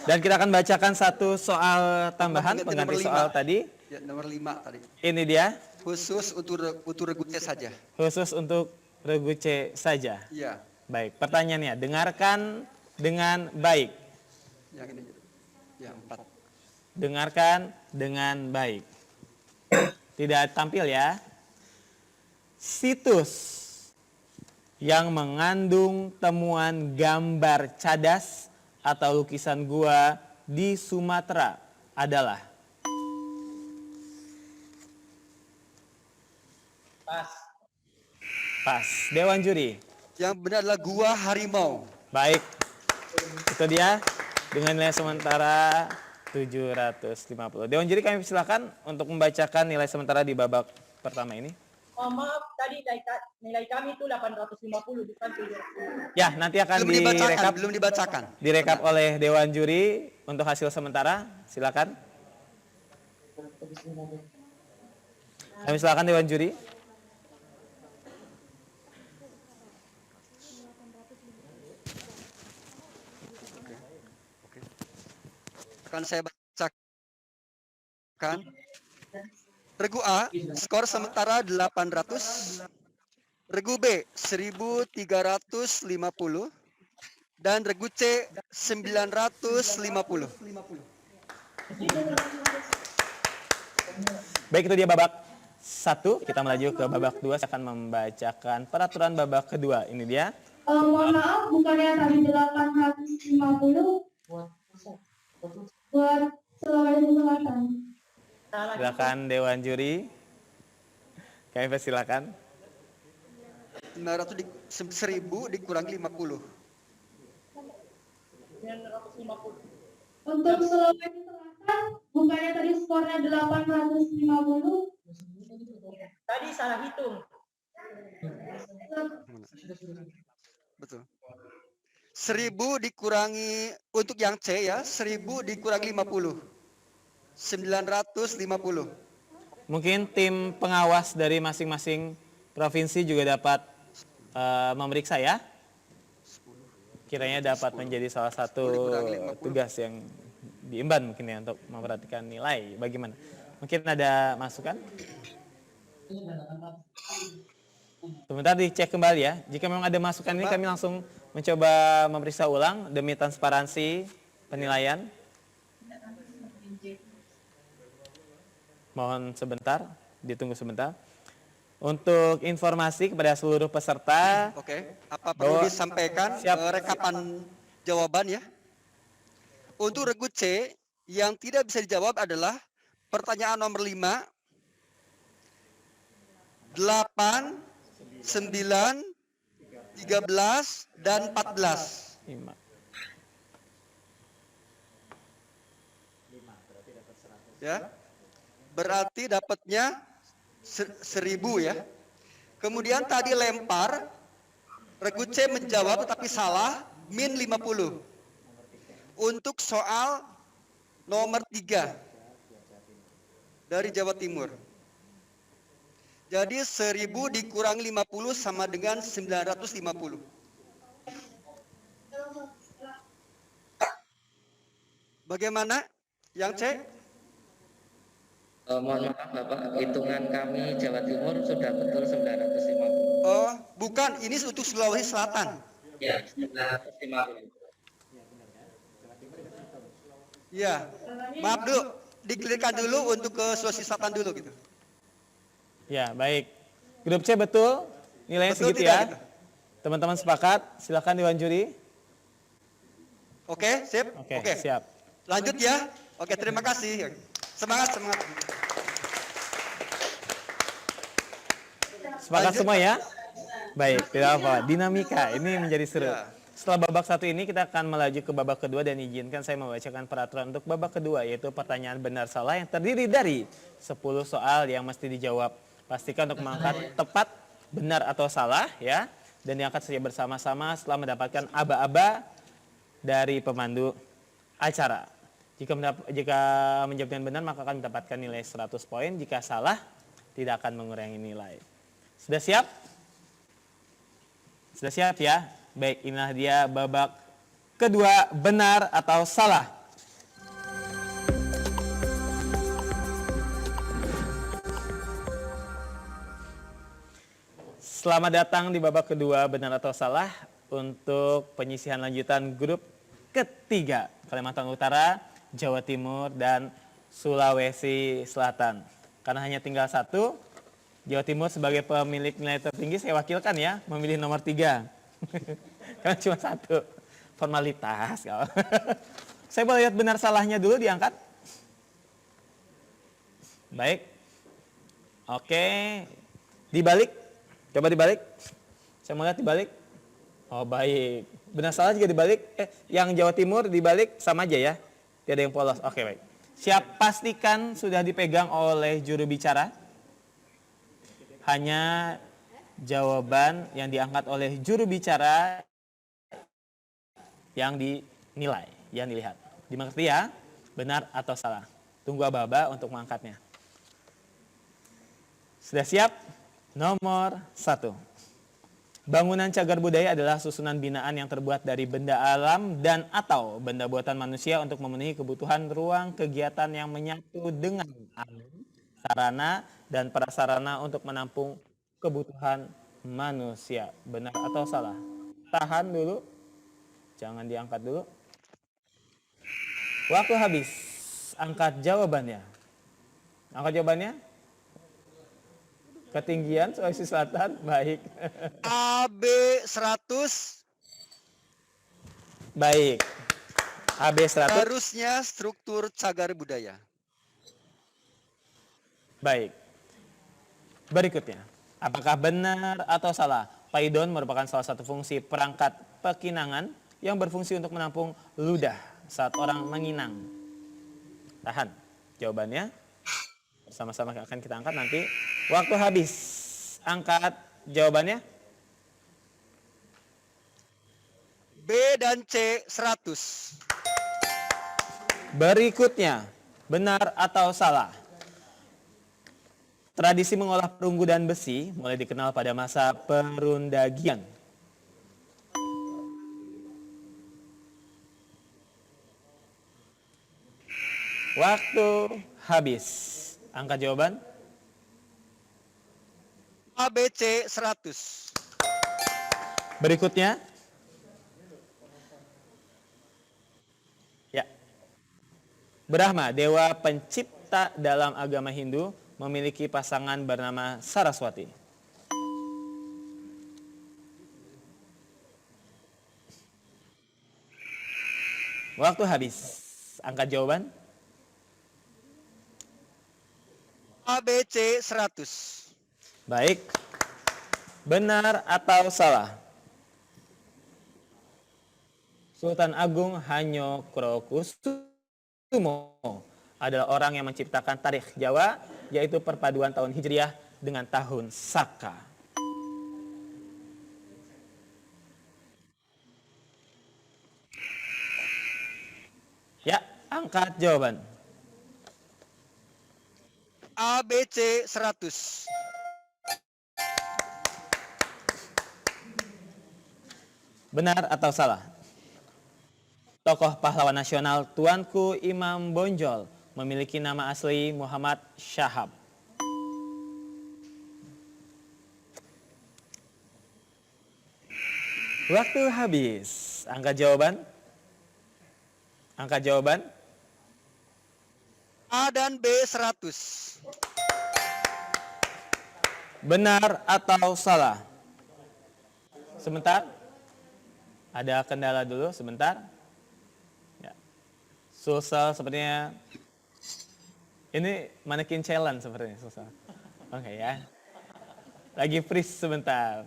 Dan kita akan bacakan satu soal tambahan Ganti pengganti nomor soal 5. tadi. Ya, nomor 5 tadi. Ini dia, Khusus untuk Regu C saja. khusus untuk regu C saja. Iya. Baik, pertanyaannya, dengarkan dengan baik. Yang ini. Ya, 4. Dengarkan dengan baik. Tidak tampil ya. Situs yang mengandung temuan gambar cadas atau lukisan gua di Sumatera adalah? Pas. Dewan juri. Yang benar adalah Gua Harimau. Baik. Itu dia dengan nilai sementara 750. Dewan juri kami persilakan untuk membacakan nilai sementara di babak pertama ini. Oh, maaf, tadi nilai kami itu 850 bukan 700. Ya, nanti akan direkap. Belum dibacakan. Direkap oleh Dewan Juri untuk hasil sementara. Silakan. Kami silakan Dewan Juri. Akan saya bacakan. Regu A, skor sementara 800. Regu B, 1350. Dan regu C, 950. Baik, itu dia babak 1. Kita melaju ke babak 2. Saya akan membacakan peraturan babak kedua. Ini dia. Mohon maaf, bukannya tadi 850 buat Sulawesi Selatan. Silakan Dewan Juri. Kami persilakan. 1000 dikurangi 50. Untuk Sulawesi Selatan, bukannya tadi skornya 850. Tadi salah hitung. Betul. 1000 dikurangi untuk yang C ya, 1000 dikurangi 50. 950. Mungkin tim pengawas dari masing-masing provinsi juga dapat memeriksa ya. Kiranya dapat menjadi salah satu tugas yang diemban mungkin ya untuk memperhatikan nilai. Bagaimana? Mungkin ada masukan? Sebentar dicek kembali ya. Jika memang ada masukan ini kami langsung mencoba memeriksa ulang demi transparansi penilaian. Mohon sebentar, ditunggu sebentar. Untuk informasi kepada seluruh peserta. Oke, apa perlu disampaikan rekapan jawaban ya? Untuk regu C yang tidak bisa dijawab adalah pertanyaan nomor 5, 8, 9, 13, dan 14. 5. Ya, berarti dapatnya 1000 ya. Kemudian tadi lempar, regu C menjawab tetapi salah, min 50. Untuk soal nomor 3 dari Jawa Timur. Jadi 1000 dikurangi 50 sama dengan 950. Bagaimana? Yang C? Mohon maaf Bapak, hitungan kami Jawa Timur sudah betul 950. Oh, bukan, ini untuk Sulawesi Selatan. Ya, 950. Ya, maaf dulu, dikelirkan dulu untuk ke Sulawesi Selatan dulu gitu. Ya, baik. Grup C betul, nilainya Betul segitu tidak ya. gitu? Teman-teman sepakat, silakan Dewan Juri. Oke, sip? Oke, siap. Lanjut ya. Oke, terima kasih. Semangat, semangat. Sepakat Lanjut, semua ya? Baik, tidak apa. Dinamika, ini menjadi seru. Ya. Setelah babak satu ini kita akan melaju ke babak kedua dan izinkan saya membacakan peraturan untuk babak kedua, yaitu pertanyaan benar salah yang terdiri dari 10 soal yang mesti dijawab. Pastikan untuk mengangkat tepat, benar atau salah ya, dan diangkat saja bersama-sama setelah mendapatkan aba-aba dari pemandu acara. Jika menjawab dengan benar maka akan mendapatkan nilai 100 poin, jika salah tidak akan mengurangi nilai. Sudah siap? Sudah siap ya? Baik, inilah dia babak kedua, benar atau salah. Selamat datang di babak kedua, benar atau salah, untuk penyisihan lanjutan grup ketiga. Kalimantan Utara, Jawa Timur, dan Sulawesi Selatan. Karena hanya tinggal satu, Jawa Timur sebagai pemilik nilai tertinggi saya wakilkan ya, memilih nomor 3. Karena cuma satu, formalitas. Saya boleh lihat benar salahnya dulu diangkat. Baik. Oke, dibalik. Coba dibalik. Saya mau lihat dibalik. Oh baik. Benar salah juga dibalik. Yang Jawa Timur dibalik sama aja ya. Tidak ada yang polos. Oke baik. Siap, pastikan sudah dipegang oleh juru bicara. Hanya jawaban yang diangkat oleh juru bicara yang dinilai, yang dilihat. Dimengerti ya? Benar atau salah. Tunggu aba-aba untuk mengangkatnya. Sudah siap? Nomor 1. Bangunan cagar budaya adalah susunan binaan yang terbuat dari benda alam dan atau benda buatan manusia untuk memenuhi kebutuhan ruang kegiatan yang menyatu dengan alam, sarana, dan prasarana untuk menampung kebutuhan manusia. Benar atau salah? Tahan dulu. Jangan diangkat dulu. Waktu habis. Angkat jawabannya. Angkat jawabannya. Ketinggian Sulawesi Selatan, baik. AB 100. Baik. AB 100, Harusnya struktur cagar budaya. baik. Berikutnya, apakah benar atau salah? Paidon merupakan salah satu fungsi perangkat pekinangan yang berfungsi untuk menampung ludah saat orang menginang. Tahan. Jawabannya bersama-sama akan kita angkat nanti. Waktu habis. Angkat jawabannya. B dan C 100. Berikutnya, benar atau salah? Tradisi mengolah perunggu dan besi mulai dikenal pada masa perundagian. Waktu habis. Angkat jawaban. ABC 100. Berikutnya. Ya. Brahma, dewa pencipta dalam agama Hindu, memiliki pasangan bernama Saraswati. Waktu habis. Angkat jawaban. ABC 100. Baik. Benar atau salah? Sultan Agung Hanyokrokusumo adalah orang yang menciptakan tarikh Jawa, yaitu perpaduan tahun Hijriah dengan tahun Saka. Ya, angkat jawaban. ABC 100. Benar atau salah? Tokoh pahlawan nasional Tuanku Imam Bonjol memiliki nama asli Muhammad Syahab. Waktu habis. Angkat jawaban. Angkat jawaban. A dan B 100. Benar atau salah? Sebentar. Ada kendala dulu, sebentar. Ya. Sulsel sepertinya. Ini manekin challenge sepertinya Sulsel. Oke ya. Lagi freeze sebentar.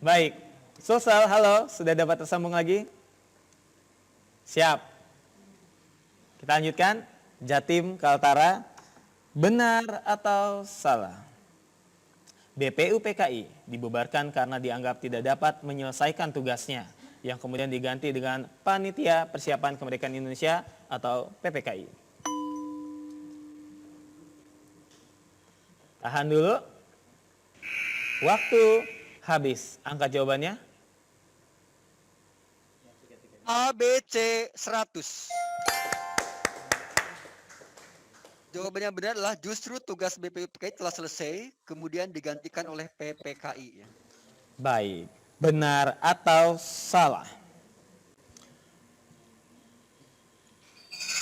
Baik. Sulsel, halo. Sudah dapat tersambung lagi? Siap. Kita lanjutkan. Jatim Kaltara. Benar atau salah? BPUPKI dibubarkan karena dianggap tidak dapat menyelesaikan tugasnya, yang kemudian diganti dengan Panitia Persiapan Kemerdekaan Indonesia atau PPKI. Tahan dulu. Waktu habis. Angkat jawabannya. ABC 100. Jawabannya benar adalah justru tugas BPUPKI telah selesai, kemudian digantikan oleh PPKI. Baik. Benar atau salah?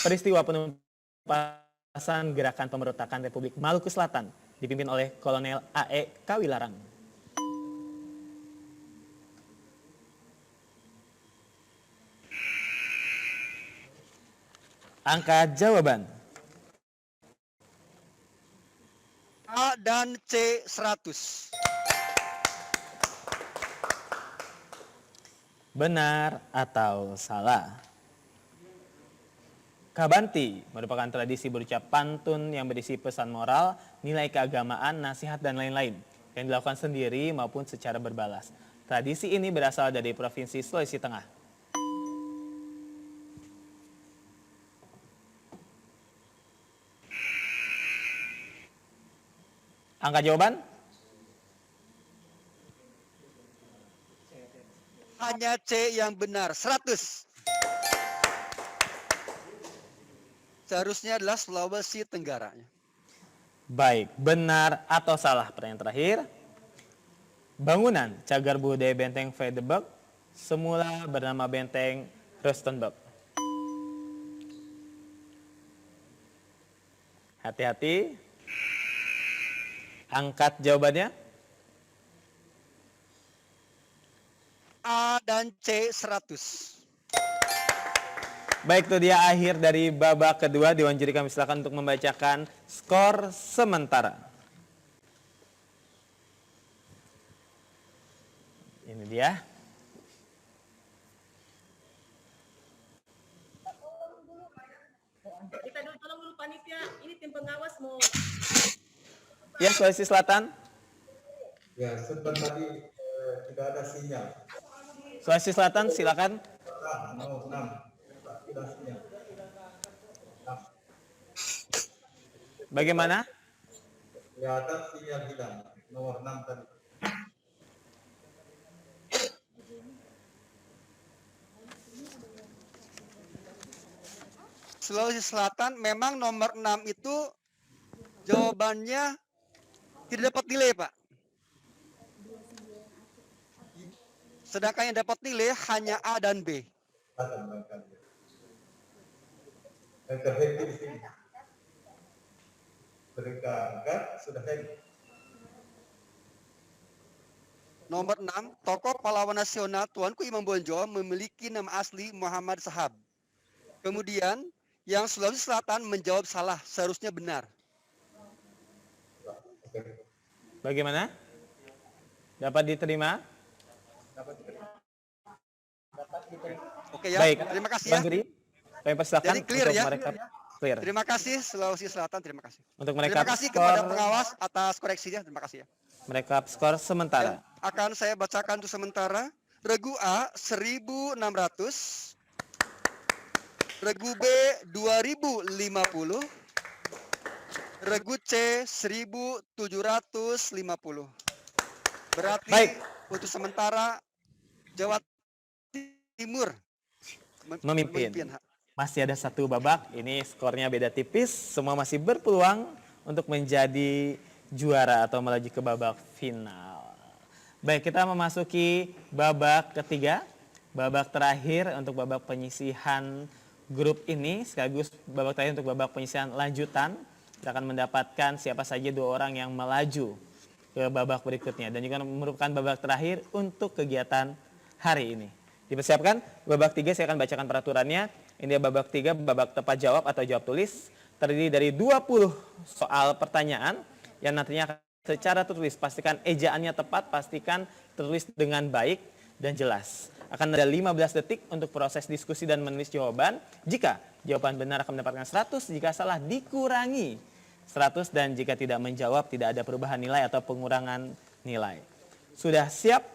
Peristiwa penumpasan Gerakan Pemberontakan Republik Maluku Selatan dipimpin oleh Kolonel A.E. Kawilarang. Angkat jawaban. A dan C 100. Benar atau salah? Kabanti merupakan tradisi berucap pantun yang berisi pesan moral, nilai keagamaan, nasihat, dan lain-lain yang dilakukan sendiri maupun secara berbalas. Tradisi ini berasal dari Provinsi Sulawesi Tengah. Angka jawaban? Hanya C yang benar, 100. Seharusnya adalah Sulawesi Tenggara. Baik, benar atau salah? Pertanyaan terakhir. Bangunan cagar budaya Benteng Vredenburg semula bernama Benteng Rustenburg. Hati-hati. Angkat jawabannya. A dan C 100. Baik, itu dia akhir dari babak kedua. Dewan juri kami silakan untuk membacakan skor sementara. Ini dia. Kita dulu, tolong dulu panitia, ini tim pengawas mau. Ya, Sulawesi Selatan. Ya, sebentar tadi tidak ada sinyal. Sulawesi Selatan silakan. Nomor 6. Tidak ada sinyal. Bagaimana? Kelihatan sinyal hilang. Nomor 6 tadi. Sulawesi Selatan memang nomor 6 itu jawabannya tidak dapat nilai, Pak. Sedangkan yang dapat nilai hanya A dan B. Yang terhappy di sini. Mereka angkat sudah happy. Nomor 6, tokoh pahlawan nasional Tuanku Imam Bonjol memiliki nama asli Muhammad Sahab. Kemudian, yang Sulawesi Selatan menjawab salah, seharusnya benar. Bagaimana? Dapat diterima? Oke ya, Baik. terima kasih Tuan ya. juri, kami persilakan Jadi clear untuk ya? mereka clear. Terima kasih Sulawesi Selatan, terima kasih. Untuk mereka Terima kasih kepada pengawas atas koreksinya, terima kasih ya. Mereka skor sementara. Akan saya bacakan untuk sementara. Regu A 1.600, Regu B 2.050, Regu C 1.750. Berarti Baik. untuk sementara Jawa Timur Memimpin. Masih ada satu babak, ini skornya beda tipis, semua masih berpeluang untuk menjadi juara atau melaju ke babak final. Baik, kita memasuki babak ketiga, babak terakhir untuk babak penyisihan grup ini, sekaligus babak terakhir untuk babak penyisihan lanjutan. Kita akan mendapatkan siapa saja 2 orang yang melaju ke babak berikutnya, dan juga merupakan babak terakhir untuk kegiatan hari ini. Dipersiapkan, babak 3 saya akan bacakan peraturannya. Ini babak 3, babak tepat jawab atau jawab tulis, terdiri dari 20 soal pertanyaan yang nantinya akan secara tertulis. Pastikan ejaannya tepat, pastikan tertulis dengan baik dan jelas. Akan ada 15 detik untuk proses diskusi dan menulis jawaban. Jika jawaban benar akan mendapatkan 100, jika salah dikurangi 100, dan jika tidak menjawab tidak ada perubahan nilai atau pengurangan nilai. Sudah siap?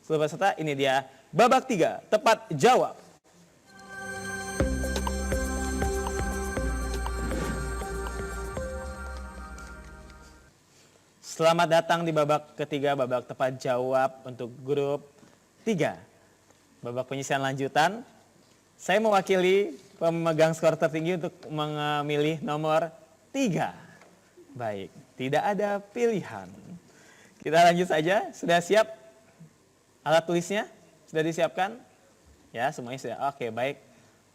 Seluruh peserta, ini dia babak 3, tepat jawab. Selamat datang di babak ketiga, babak tepat jawab untuk grup 3. Babak penyisihan lanjutan. Saya mewakili pemegang skor tertinggi untuk memilih nomor 3. Baik, tidak ada pilihan. Kita lanjut saja. Sudah siap? Alat tulisnya sudah disiapkan? Ya, semuanya sudah. Oke, baik.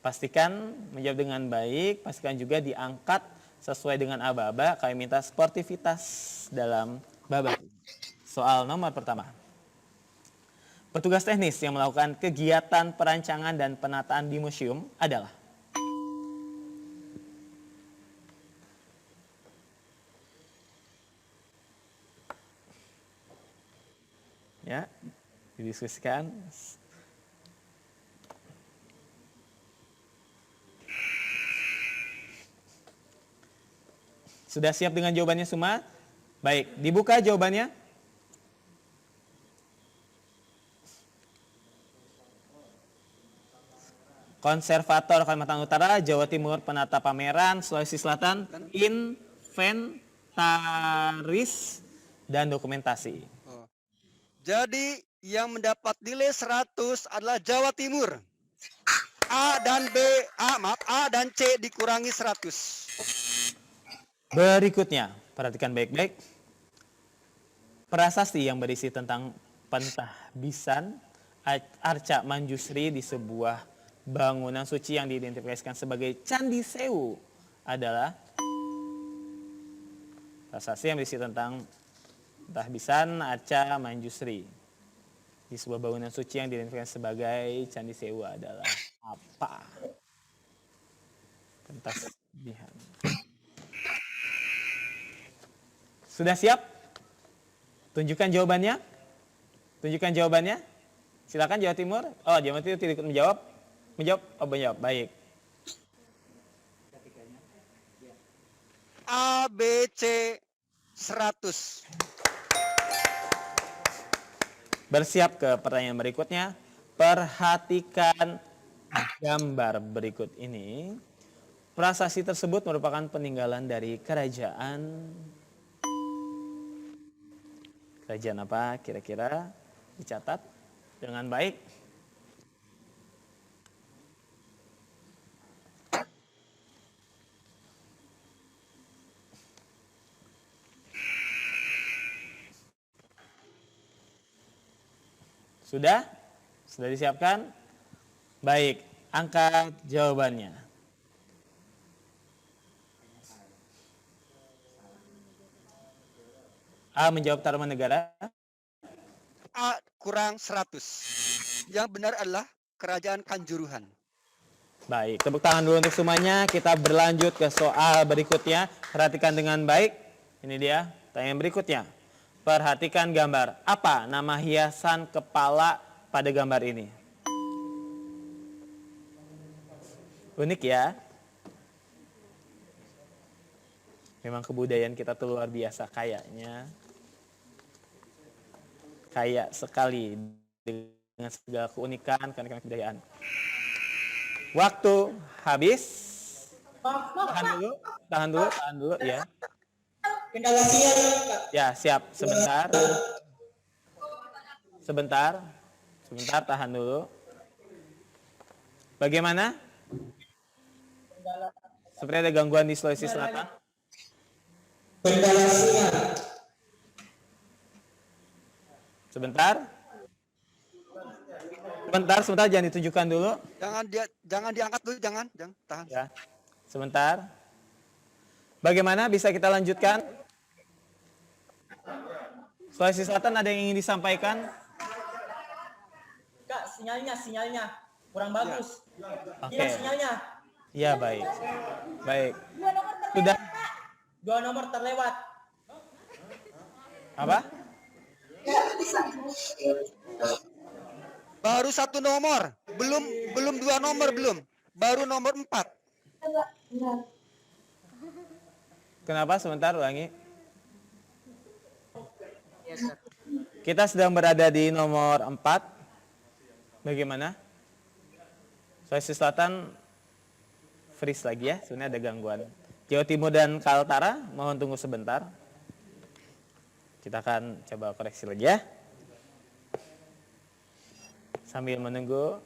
Pastikan menjawab dengan baik, pastikan juga diangkat sesuai dengan aba-aba. Kami minta sportivitas dalam babak. Soal nomor pertama. Petugas teknis yang melakukan kegiatan perancangan dan penataan di museum adalah ya, didiskusikan. Sudah siap dengan jawabannya semua? Baik, dibuka jawabannya. Konservator Kalimantan Utara, Jawa Timur, Penata Pameran, Sulawesi Selatan, inventaris dan dokumentasi. Jadi yang mendapat nilai 100 adalah Jawa Timur. A dan C dikurangi 100. Berikutnya, perhatikan baik-baik. Prasasti yang berisi tentang pentahbisan Arca Manjusri di sebuah bangunan suci yang diidentifikasikan sebagai Candi Sewu adalah prasasti yang berisi tentang Tahbisan Aca Manjusri. Di sebuah bangunan suci yang diidentifikasi sebagai Candi Sewa adalah apa? Pentasbihan. Sudah siap? Tunjukkan jawabannya. Tunjukkan jawabannya. Silakan Jawa Timur. Oh, Jawa Timur tidak ikut menjawab. Menjawab. Oh, menjawab. Baik. A, B, C 100. Bersiap ke pertanyaan berikutnya. Perhatikan gambar berikut ini. Prasasti tersebut merupakan peninggalan dari kerajaan apa kira-kira? Dicatat dengan baik. Sudah? Sudah disiapkan? Baik, angkat jawabannya. A menjawab Tarumanegara. A kurang 100. Yang benar adalah Kerajaan Kanjuruhan. Baik, tepuk tangan dulu untuk semuanya. Kita berlanjut ke soal berikutnya. Perhatikan dengan baik. Ini dia pertanyaan berikutnya. Perhatikan gambar. Apa nama hiasan kepala pada gambar ini? Unik ya. Memang kebudayaan kita tuh luar biasa kayaknya. Kaya sekali dengan segala keunikan, kebudayaan. Waktu habis. Tahan dulu ya. Kendala sinyal, Pak. Ya, siap. Sebentar, tahan dulu. Bagaimana? Seperti ada gangguan di Sulawesi Selatan. Kendala sinyal. Sebentar, jangan ditunjukkan dulu. Jangan diangkat dulu, jangan tahan. Ya, sebentar. Bagaimana bisa kita lanjutkan? Sulawesi Selatan ada yang ingin disampaikan? Kak, sinyalnya kurang bagus. Oke. Hilang sinyalnya. Ya, baik. Sudah. 2 nomor terlewat. Apa? Baru 1 nomor, belum 2 nomor belum. Baru nomor 4. Kenapa? Sebentar, ulangi. Kita sedang berada di nomor 4. Bagaimana? Sulawesi Selatan freeze lagi ya, sebenarnya ada gangguan. Jawa Timur dan Kaltara, mohon tunggu sebentar. Kita akan coba koreksi lagi ya. Sambil menunggu.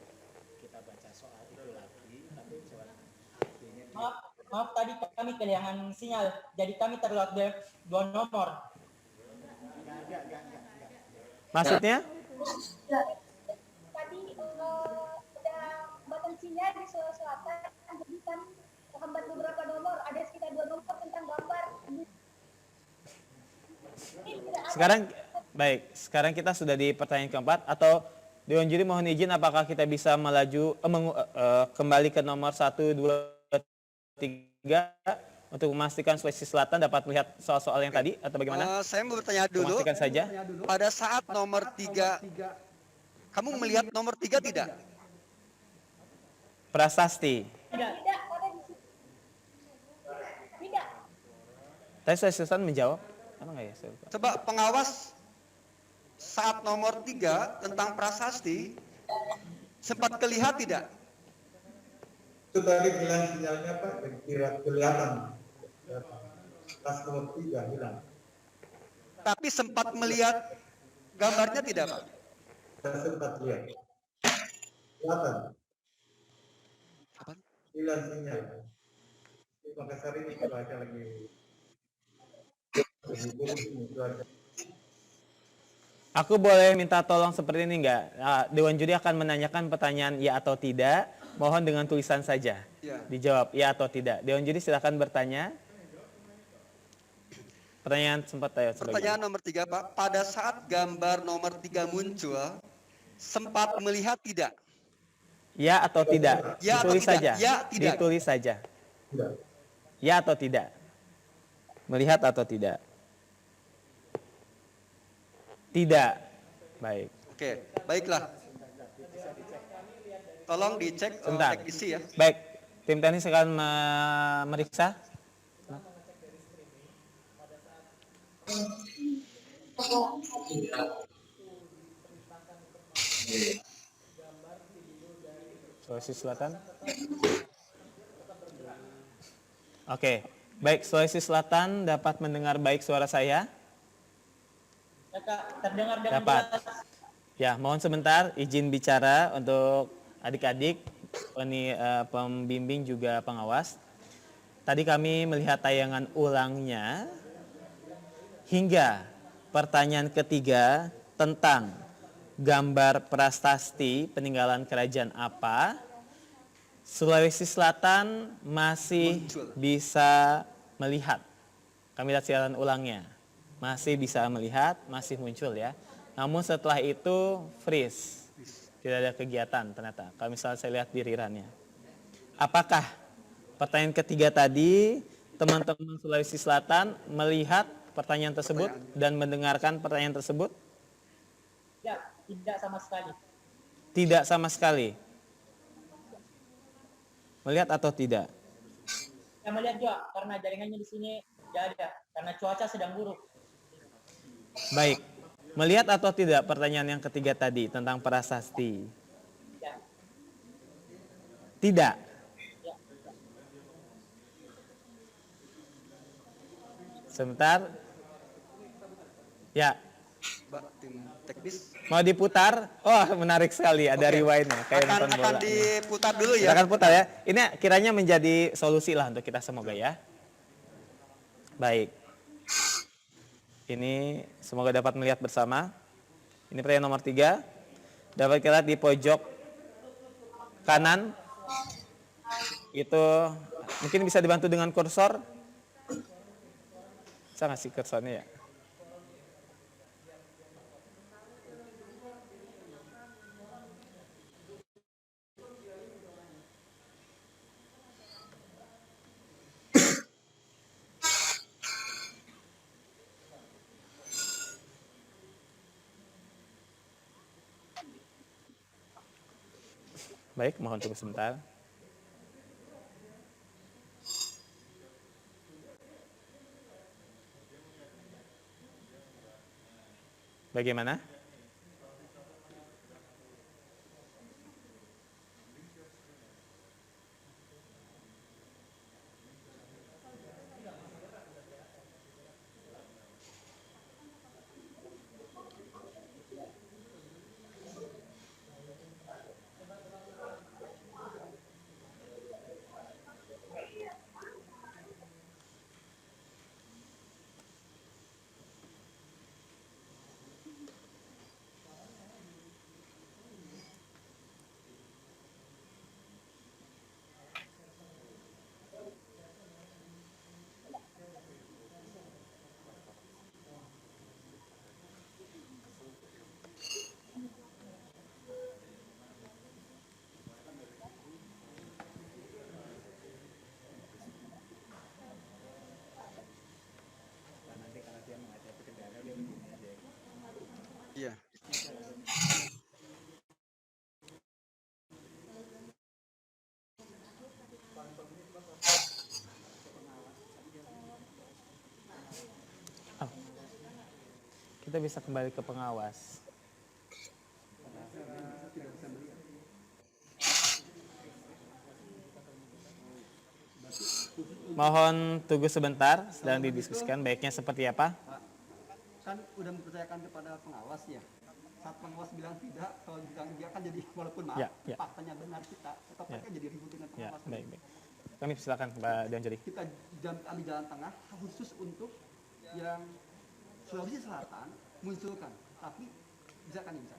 Maaf tadi kami kehilangan sinyal. Jadi kami terlewat 2 nomor. Maksudnya? Tadi udah batal sinyal di Sulawesi Selatan, jadi kami terhambat beberapa nomor, ada sekitar 2 nomor tentang gambar. Sekarang kita sudah di pertanyaan keempat, atau Dewan Juri mohon izin apakah kita bisa melaju kembali ke nomor 1, 2, 3 untuk memastikan Sulawesi Selatan dapat melihat soal-soal yang tadi atau bagaimana? Saya mau bertanya dulu. Memastikan saja. Pada saat nomor 3, kamu melihat nomor 3 tidak? Prasasti. Tidak, ada di situ. Tidak. Tadi Sulawesi Selatan menjawab. Apa enggak ya? Saya lupa. Coba pengawas saat nomor 3 tentang prasasti sempat kelihatan tidak? Itu tadi bilang sinyalnya Pak, kelihatan. Pas nomor 3 hilang. Tapi sempat melihat gambarnya tidak, Pak? Saya sempat lihat. Kelihatan. Apa? Hilang sinyal. Di Makassar ini cuaca lagi buruk ini cuaca. Aku boleh minta tolong seperti ini enggak? Dewan Juri akan menanyakan pertanyaan ya atau tidak. Mohon dengan tulisan saja. Ya. Dijawab ya atau tidak. Dewan Juri silakan bertanya. Pertanyaan sempat saya Pertanyaan nomor 3, Pak. Pada saat gambar nomor 3 muncul, sempat melihat tidak? Ya atau tidak? Ya atau Ditulis tidak? saja. Ya, tidak. Ditulis saja. Tidak. Ya atau tidak? Melihat atau tidak? Tidak. Baik. Oke, baiklah. Tolong dicek Sebentar. teknisi ya. Baik. Tim teknis akan meriksa. Sulawesi Selatan. Oke. Baik, Sulawesi Selatan dapat mendengar baik suara saya? Ya, Kak, terdengar dengan Dapat. jelas. Ya, mohon sebentar izin bicara untuk adik-adik, pembimbing juga pengawas. Tadi kami melihat tayangan ulangnya hingga pertanyaan ketiga tentang gambar prasasti peninggalan kerajaan apa, Sulawesi Selatan masih bisa melihat. Kami lihat siaran ulangnya. Masih bisa melihat, masih muncul ya. Namun setelah itu freeze. Tidak ada kegiatan ternyata. Kalau misalnya saya lihat di rirannya. Apakah pertanyaan ketiga tadi teman-teman Sulawesi Selatan melihat pertanyaan tersebut dan mendengarkan pertanyaan tersebut? Ya, tidak sama sekali. Tidak sama sekali. Melihat atau tidak? Saya melihat juga karena jaringannya di sini tidak ada karena cuaca sedang buruk. Baik. Melihat atau tidak pertanyaan yang ketiga tadi tentang prasasti? Ya. Tidak. Ya. Sebentar. Ya. Mbak, tim teknis. Mau diputar? Oh, menarik sekali. Ada Oke. rewindnya. Kayak nonton Akan bola. diputar dulu Kita ya. akan putar ya. Ini kiranya menjadi solusi lah untuk kita semoga ya. Baik. Ini semoga dapat melihat bersama. Ini pertanyaan nomor 3. Dapat kita lihat di pojok kanan. Itu mungkin bisa dibantu dengan kursor. Bisa ngasih kursornya ya? Baik, mohon tunggu sebentar. Bagaimana? Iya. Kita bisa kembali ke pengawas. Mohon tunggu sebentar, sedang didiskusikan baiknya seperti apa. Kan udah mempercayakan kepada pengawas ya. Saat pengawas bilang tidak, kalau bilang dia kan jadi walaupun maaf, Ya. faktanya benar kita, tetap Ya. mereka jadi ribut dengan Ya, pengawas. baik. Kami silakan Pak Danjeri. Kita ambil jalan tengah khusus untuk yang Sulawesi Selatan munculkan, tapi bisa kan bisa.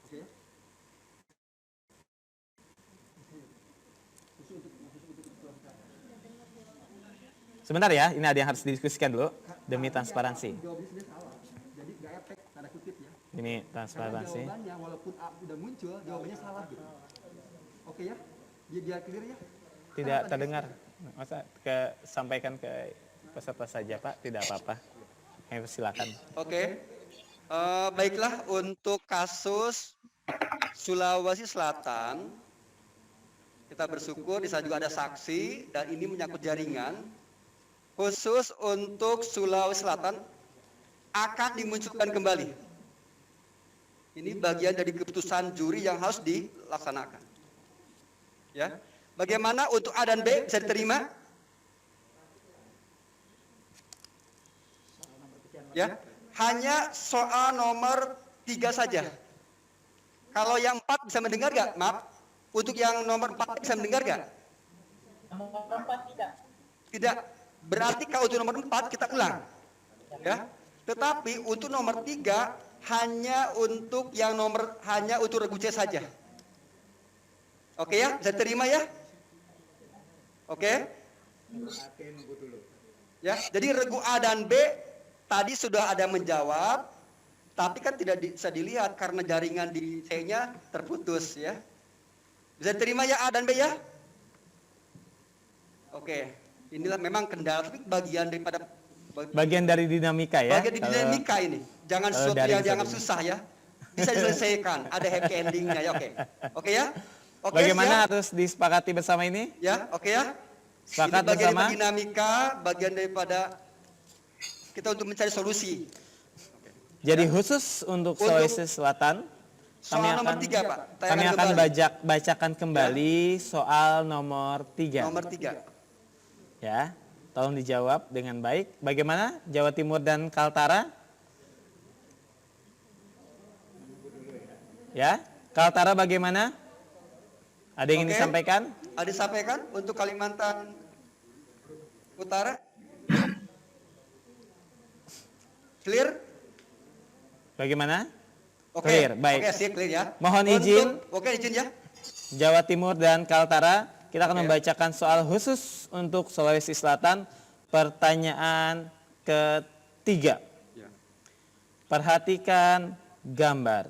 Oke. Sebentar ya, ini ada yang harus didiskusikan dulu demi transparansi. Jawabannya sudah salah. Jadi nggak efek tanda kutip ya. Ini Karena transparansi. jawabannya walaupun A udah muncul, jawabannya salah gitu. Oke ya? Biar clear ya. Tidak terdengar. Masa sampaikan ke peserta saja Pak, tidak apa-apa. Silakan. Oke. Baiklah, untuk kasus Sulawesi Selatan, kita bersyukur di sana juga ada saksi dan ini menyangkut jaringan. Khusus untuk Sulawesi Selatan akan dimunculkan kembali. Ini bagian dari keputusan juri yang harus dilaksanakan. Ya. Bagaimana untuk A dan B bisa diterima? Ya. Hanya soal nomor 3 saja. Kalau yang 4 bisa mendengar nggak? Maaf. Untuk yang nomor 4 bisa mendengar nggak? Nomor 4 tidak. Tidak. Berarti kalau untuk nomor 4 kita ulang. Ya. Tetapi untuk nomor 3 hanya untuk regu C saja. Oke ya? Bisa terima ya? Oke? Ya, jadi regu A dan B tadi sudah ada menjawab, tapi kan tidak bisa dilihat karena jaringan di C-nya terputus ya. Bisa terima ya A dan B ya? Oke, inilah memang kendala, tapi bagian dari dinamika ya. Bagian dari dinamika ini. Jangan sesuatu yang dianggap susah ya. Bisa diselesaikan, ada happy endingnya ya. Oke. Oke ya? Oke, bagaimana siap? harus disepakati bersama ini? Ya, oke ya. Sepakat ini bagian bersama? dari dinamika, bagian daripada kita untuk mencari solusi. Jadi khusus untuk Sulawesi Selatan, Soal nomor 3, Pak. Kami akan bacakan kembali soal nomor 3. Nomor 3. Ya, tolong dijawab dengan baik. Bagaimana Jawa Timur dan Kaltara? Ya, Kaltara bagaimana? Ada yang ingin disampaikan? Ada disampaikan untuk Kalimantan Utara? Clear? Bagaimana? Oke, Clear, baik. Oke, clear ya. Mohon izin. Oke, izin ya. Jawa Timur dan Kaltara, kita akan membacakan soal khusus untuk Sulawesi Selatan, pertanyaan ketiga. Perhatikan gambar.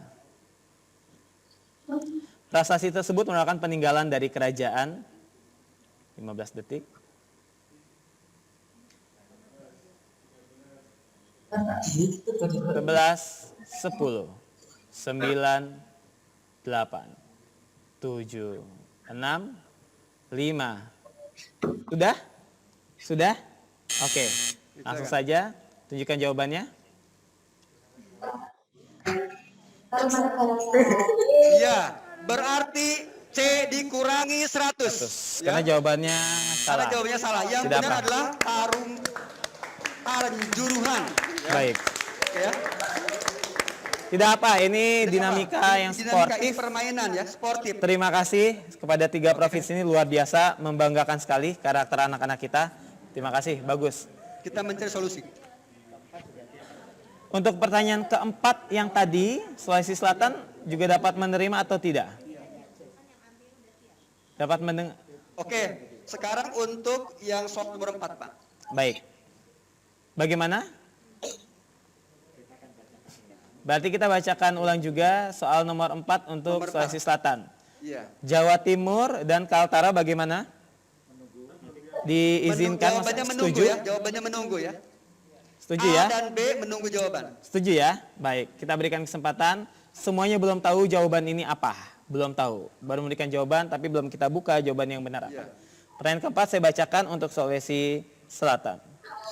Prasasti tersebut merupakan peninggalan dari kerajaan. 15 detik. 11, 10, 9, 8, 7, 6, 5. Sudah? Sudah? Oke. Langsung saja tunjukkan jawabannya. Iya, berarti C dikurangi 100. Karena jawabannya salah. Karena jawabannya salah. Yang Tidak benar apa. adalah Juruhan. Baik. Ya. Tidak apa, ini dinamika yang Dinamika ini sportif. permainan ya, sportif. Terima kasih kepada 3 provinsi ini, luar biasa, membanggakan sekali karakter anak-anak kita. Terima kasih, bagus. Kita mencari solusi. Untuk pertanyaan keempat yang tadi, Sulawesi Selatan juga dapat menerima atau tidak? Dapat mendengar? Oke, sekarang untuk yang soal nomor 4, Pak. Baik. Bagaimana? Berarti kita bacakan ulang juga soal nomor 4 untuk Nomor Sulawesi Selatan. Iya. Jawa Timur dan Kaltara bagaimana? Diizinkan Jawabannya menunggu setuju? ya, jawabannya menunggu ya. Setuju A ya? dan B menunggu jawaban. Setuju ya? Baik, kita berikan kesempatan. Semuanya belum tahu jawaban ini apa. Belum tahu. Baru memberikan jawaban tapi belum kita buka jawaban yang benar apa. Pertanyaan keempat saya bacakan untuk Sulawesi Selatan.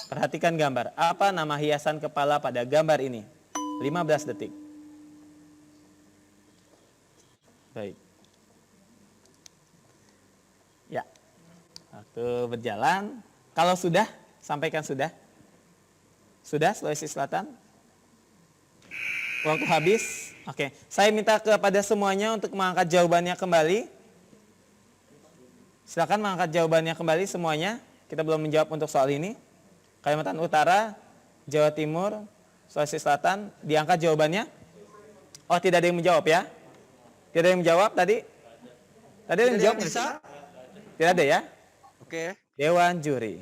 Perhatikan gambar. Apa nama hiasan kepala pada gambar ini? 15 detik. Baik. Ya. Waktu berjalan. Kalau sudah, sampaikan sudah. Sudah Sulawesi Selatan? Waktu habis. Oke. Saya minta kepada semuanya untuk mengangkat jawabannya kembali. Silakan mengangkat jawabannya kembali semuanya. Kita belum menjawab untuk soal ini. Kalimantan Utara, Jawa Timur, Sulawesi Selatan, diangkat jawabannya? Oh, tidak ada yang menjawab ya? Tidak ada yang menjawab tadi? Tadi ada yang menjawab? Bisa? Tidak ada ya? Oke. Dewan Juri.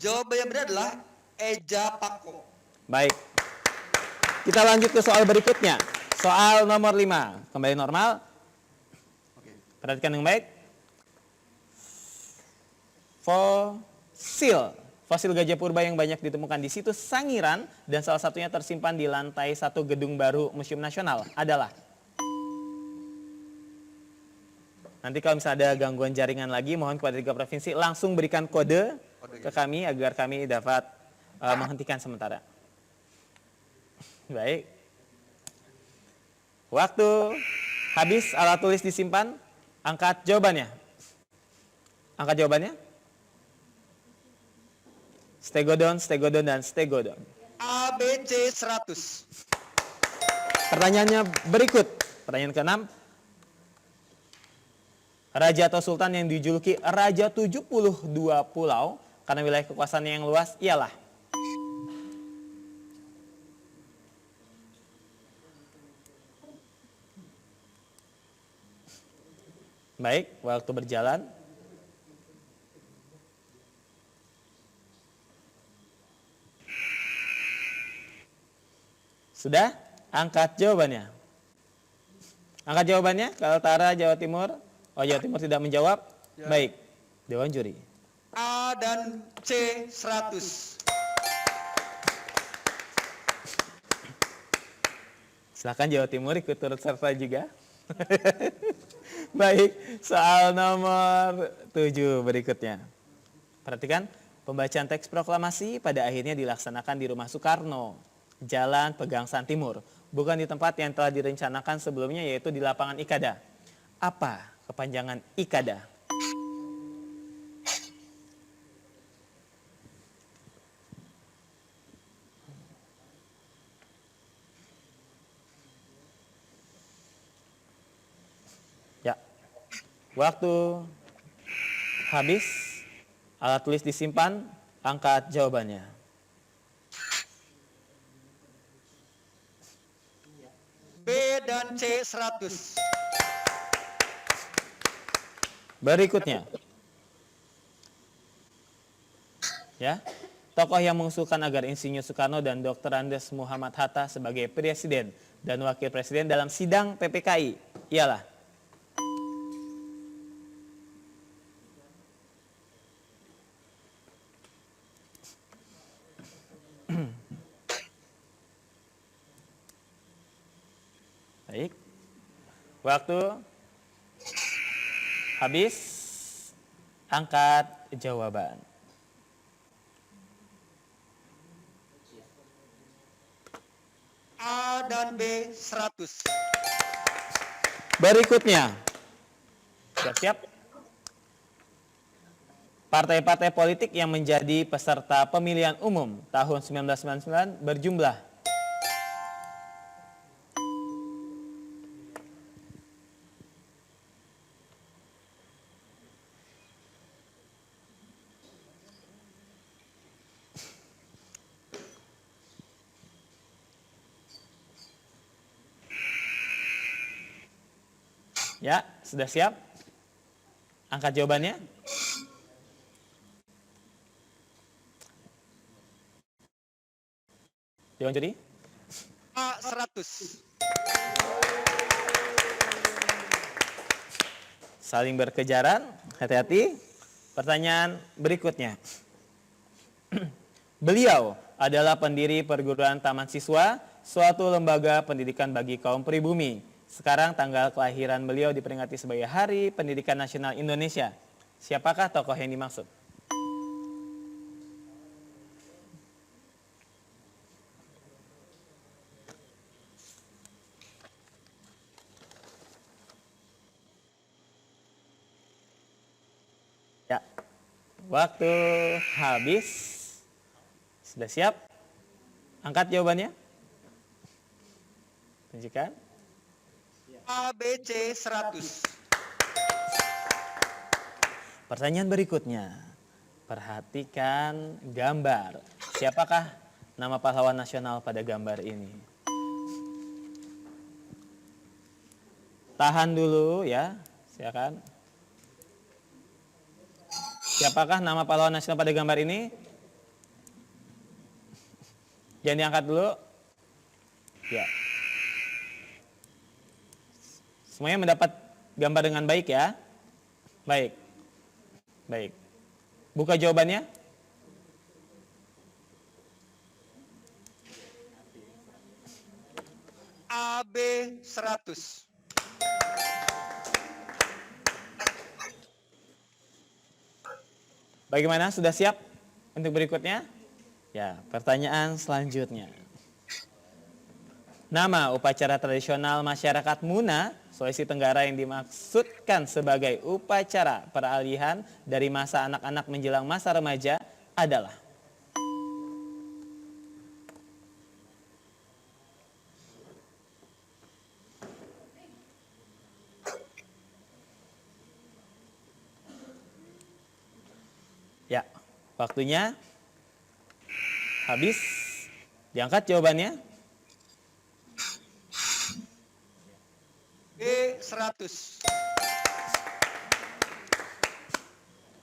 Jawaban yang benar adalah Eja Pako. Baik. Kita lanjut ke soal berikutnya. Soal nomor 5. Kembali normal. Perhatikan yang baik. Fosil gajah purba yang banyak ditemukan di situs Sangiran dan salah satunya tersimpan di lantai 1 Gedung Baru Museum Nasional adalah. Nanti kalau misalnya ada gangguan jaringan lagi, mohon kepada 3 provinsi langsung berikan kode ke kami agar kami dapat menghentikan sementara. Baik. Waktu habis, alat tulis disimpan. Angkat jawabannya. Angkat jawabannya. Stegodon, stegodon, dan stegodon. ABC 100. Pertanyaannya berikut. Pertanyaan ke-6. Raja atau Sultan yang dijuluki Raja 72 Pulau karena wilayah kekuasaannya yang luas ialah. Baik, waktu berjalan. Sudah? Angkat jawabannya. Angkat jawabannya. Kaltara, Jawa Timur. Oh, Jawa Timur tidak menjawab. Ya. Baik. Dewan juri. A dan C 100. Silakan Jawa Timur ikut turut serta juga. Baik, soal nomor 7 berikutnya. Perhatikan, pembacaan teks proklamasi pada akhirnya dilaksanakan di Rumah Soekarno, Jalan Pegangsaan Timur, bukan di tempat yang telah direncanakan sebelumnya, yaitu di lapangan Ikada. Apa kepanjangan Ikada? Ya, waktu habis, alat tulis disimpan, angkat jawabannya. B dan C 100. Berikutnya. Ya, tokoh yang mengusulkan agar Insinyur Soekarno dan Dr. Andes Muhammad Hatta sebagai presiden dan wakil presiden dalam sidang PPKI ialah. Baik. Waktu habis, angkat jawaban. A dan B 100. Berikutnya. Siap-siap. Partai-partai politik yang menjadi peserta pemilihan umum tahun 1999 berjumlah. Ya, sudah siap? Angkat jawabannya. Dewan juri. A 100. Saling berkejaran, hati-hati. Pertanyaan berikutnya. Beliau adalah pendiri perguruan Taman Siswa, suatu lembaga pendidikan bagi kaum pribumi. Sekarang tanggal kelahiran beliau diperingati sebagai Hari Pendidikan Nasional Indonesia. Siapakah tokoh yang dimaksud? Ya, waktu habis. Sudah siap? Angkat jawabannya. Tunjukkan. ABC 100. Pertanyaan berikutnya. Perhatikan gambar. Siapakah nama pahlawan nasional pada gambar ini? Tahan dulu ya, silakan. Siapakah nama pahlawan nasional pada gambar ini? Jangan diangkat dulu. Ya. Semuanya mendapat gambar dengan baik ya? Baik. Baik. Buka jawabannya. AB 100. Bagaimana? Sudah siap untuk berikutnya? Ya, pertanyaan selanjutnya. Nama upacara tradisional masyarakat Muna, Sulawesi Tenggara yang dimaksudkan sebagai upacara peralihan dari masa anak-anak menjelang masa remaja adalah ya, waktunya habis. Diangkat jawabannya. B100.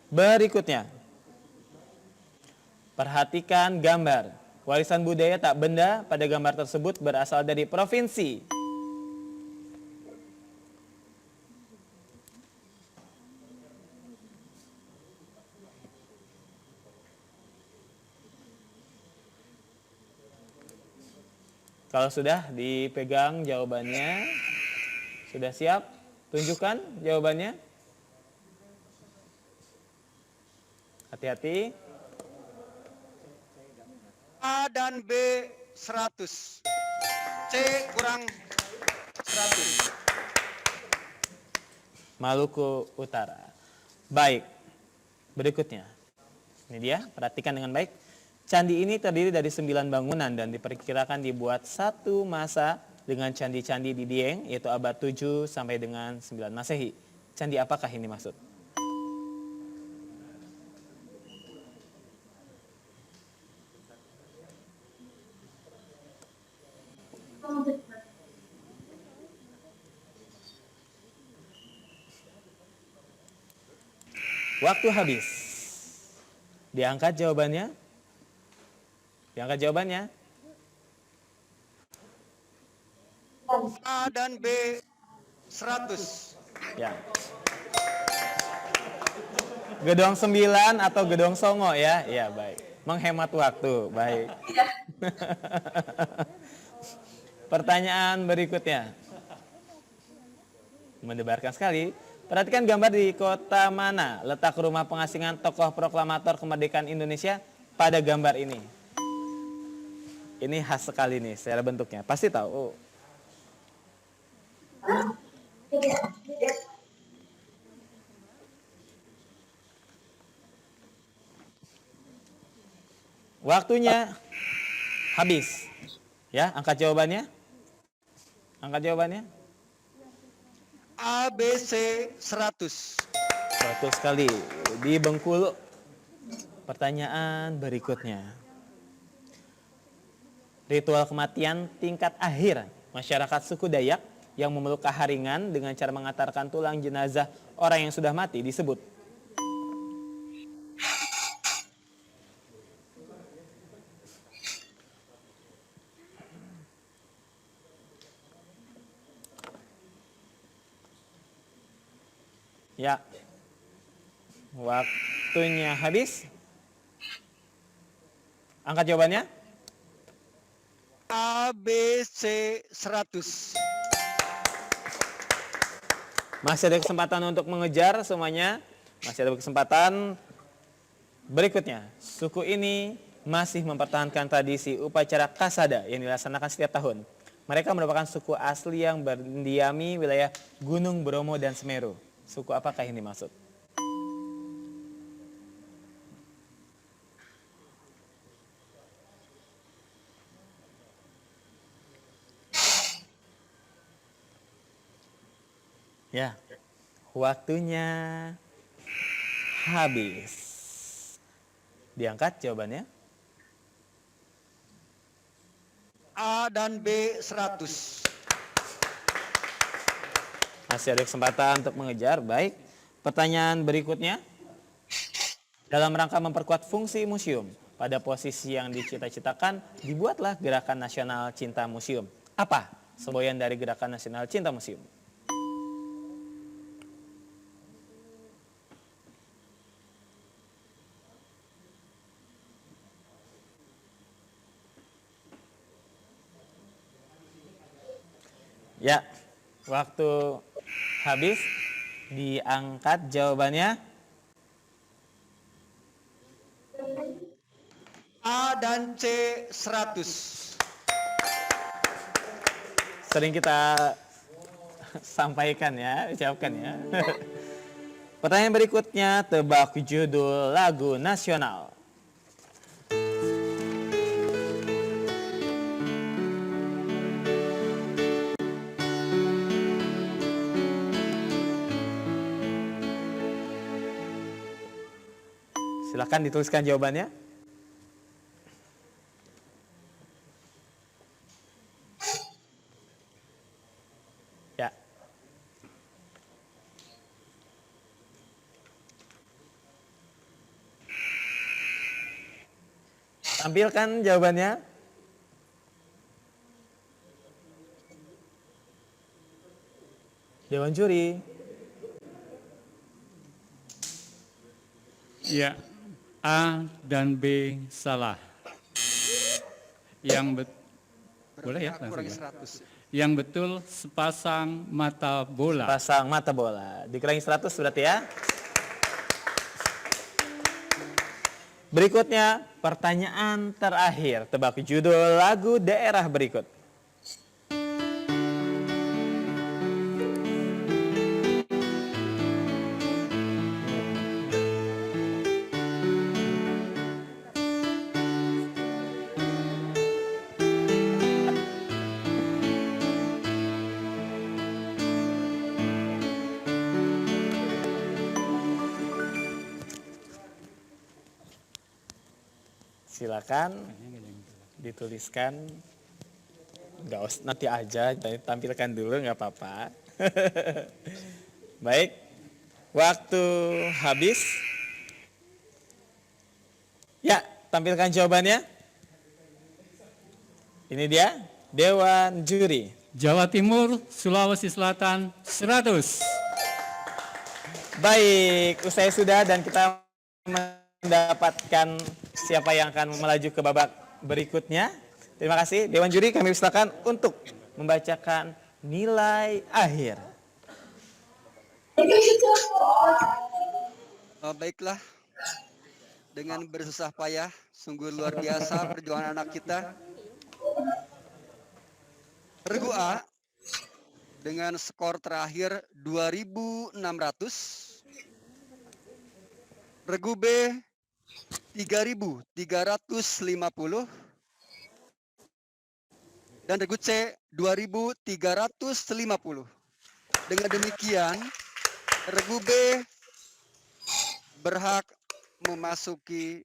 Berikutnya. Perhatikan gambar. Warisan budaya tak benda pada gambar tersebut berasal dari provinsi. Kalau sudah dipegang jawabannya, sudah siap? Tunjukkan jawabannya. Hati-hati. A dan B 100. C kurang 100. Maluku Utara. Baik. Berikutnya. Ini dia, perhatikan dengan baik. Candi ini terdiri dari 9 bangunan dan diperkirakan dibuat satu masa dengan candi-candi di Dieng, yaitu abad 7 sampai dengan 9 Masehi. Candi apakah ini maksud? Waktu habis. Diangkat jawabannya. Diangkat jawabannya. A dan B 100. Ya. Gedong 9 atau gedong songo ya? Ya, baik. Menghemat waktu, baik. Pertanyaan berikutnya. Mendebarkan sekali. Perhatikan gambar di kota mana letak rumah pengasingan tokoh proklamator kemerdekaan Indonesia pada gambar ini. Ini khas sekali nih secara bentuknya. Pasti tahu. Waktunya habis. Ya, angkat jawabannya. Angkat jawabannya. ABC 100. Betul sekali. Di Bengkulu. Pertanyaan berikutnya. Ritual kematian tingkat akhir masyarakat suku Dayak yang memeluk kaharingan dengan cara mengantarkan tulang jenazah orang yang sudah mati disebut. Ya. Waktunya habis. Angkat jawabannya. ABC 100. Masih ada kesempatan untuk mengejar semuanya. Masih ada kesempatan. Berikutnya, suku ini masih mempertahankan tradisi upacara kasada yang dilaksanakan setiap tahun. Mereka merupakan suku asli yang berdiami wilayah Gunung Bromo dan Semeru. Suku apakah yang dimaksud? Ya, waktunya habis. Diangkat jawabannya. A dan B 100. Masih ada kesempatan untuk mengejar. Baik, pertanyaan berikutnya. Dalam rangka memperkuat fungsi museum, pada posisi yang dicita-citakan, dibuatlah Gerakan Nasional Cinta Museum. Apa semboyan dari Gerakan Nasional Cinta Museum? Ya, waktu habis, diangkat jawabannya. A dan C 100. Sering kita sampaikan ya, ucapkan ya. Pertanyaan berikutnya, tebak judul lagu nasional. Silakan dituliskan jawabannya. Ya. Tampilkan jawabannya. Dewan juri. Ya, A dan B salah. Boleh ya? Kurangi langsung ya? 100. Yang betul sepasang mata bola. Pasang mata bola. Dikurangi 100 berarti ya. Berikutnya, pertanyaan terakhir. Tebak judul lagu daerah berikut. Silakan dituliskan. Nggak usah, nanti aja, tampilkan dulu nggak apa-apa. Baik, waktu habis. Ya, tampilkan jawabannya. Ini dia, Dewan Juri. Jawa Timur, Sulawesi Selatan 100. Baik, usai sudah dan kita mendapatkan siapa yang akan melaju ke babak berikutnya. Terima kasih. Dewan Juri, kami silakan untuk membacakan nilai akhir. Baiklah, dengan bersusah payah, sungguh luar biasa perjuangan anak kita. Regu A dengan skor terakhir 2.600. Regu B 3.350. Dan regu C 2.350. Dengan demikian, regu B berhak memasuki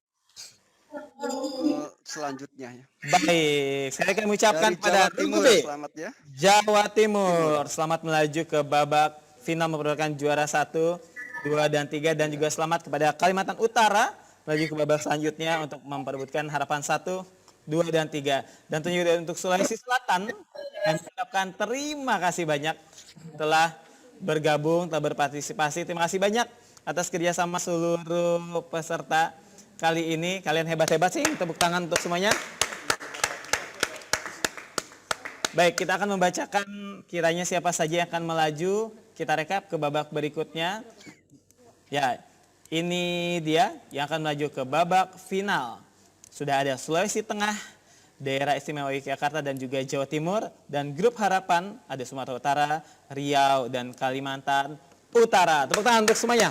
selanjutnya. Baik, saya akan mengucapkan Dari pada Jawa Timur, regu B. selamat ya. Jawa Timur, selamat melaju ke babak final memperebutkan juara 1, 2, dan 3. Dan juga selamat kepada Kalimantan Utara melaju ke babak selanjutnya untuk memperebutkan harapan 1, 2, dan 3. Dan tentunya untuk Sulawesi Selatan, kami ucapkan terima kasih banyak telah bergabung, telah berpartisipasi. Terima kasih banyak atas kerjasama seluruh peserta kali ini. Kalian hebat-hebat sih, tepuk tangan untuk semuanya. Baik, kita akan membacakan kiranya siapa saja yang akan melaju. Kita rekap ke babak berikutnya. Ya, ini dia yang akan melaju ke babak final. Sudah ada Sulawesi Tengah, Daerah Istimewa Yogyakarta, dan juga Jawa Timur. Dan grup harapan ada Sumatera Utara, Riau, dan Kalimantan Utara. Tepuk tangan untuk semuanya.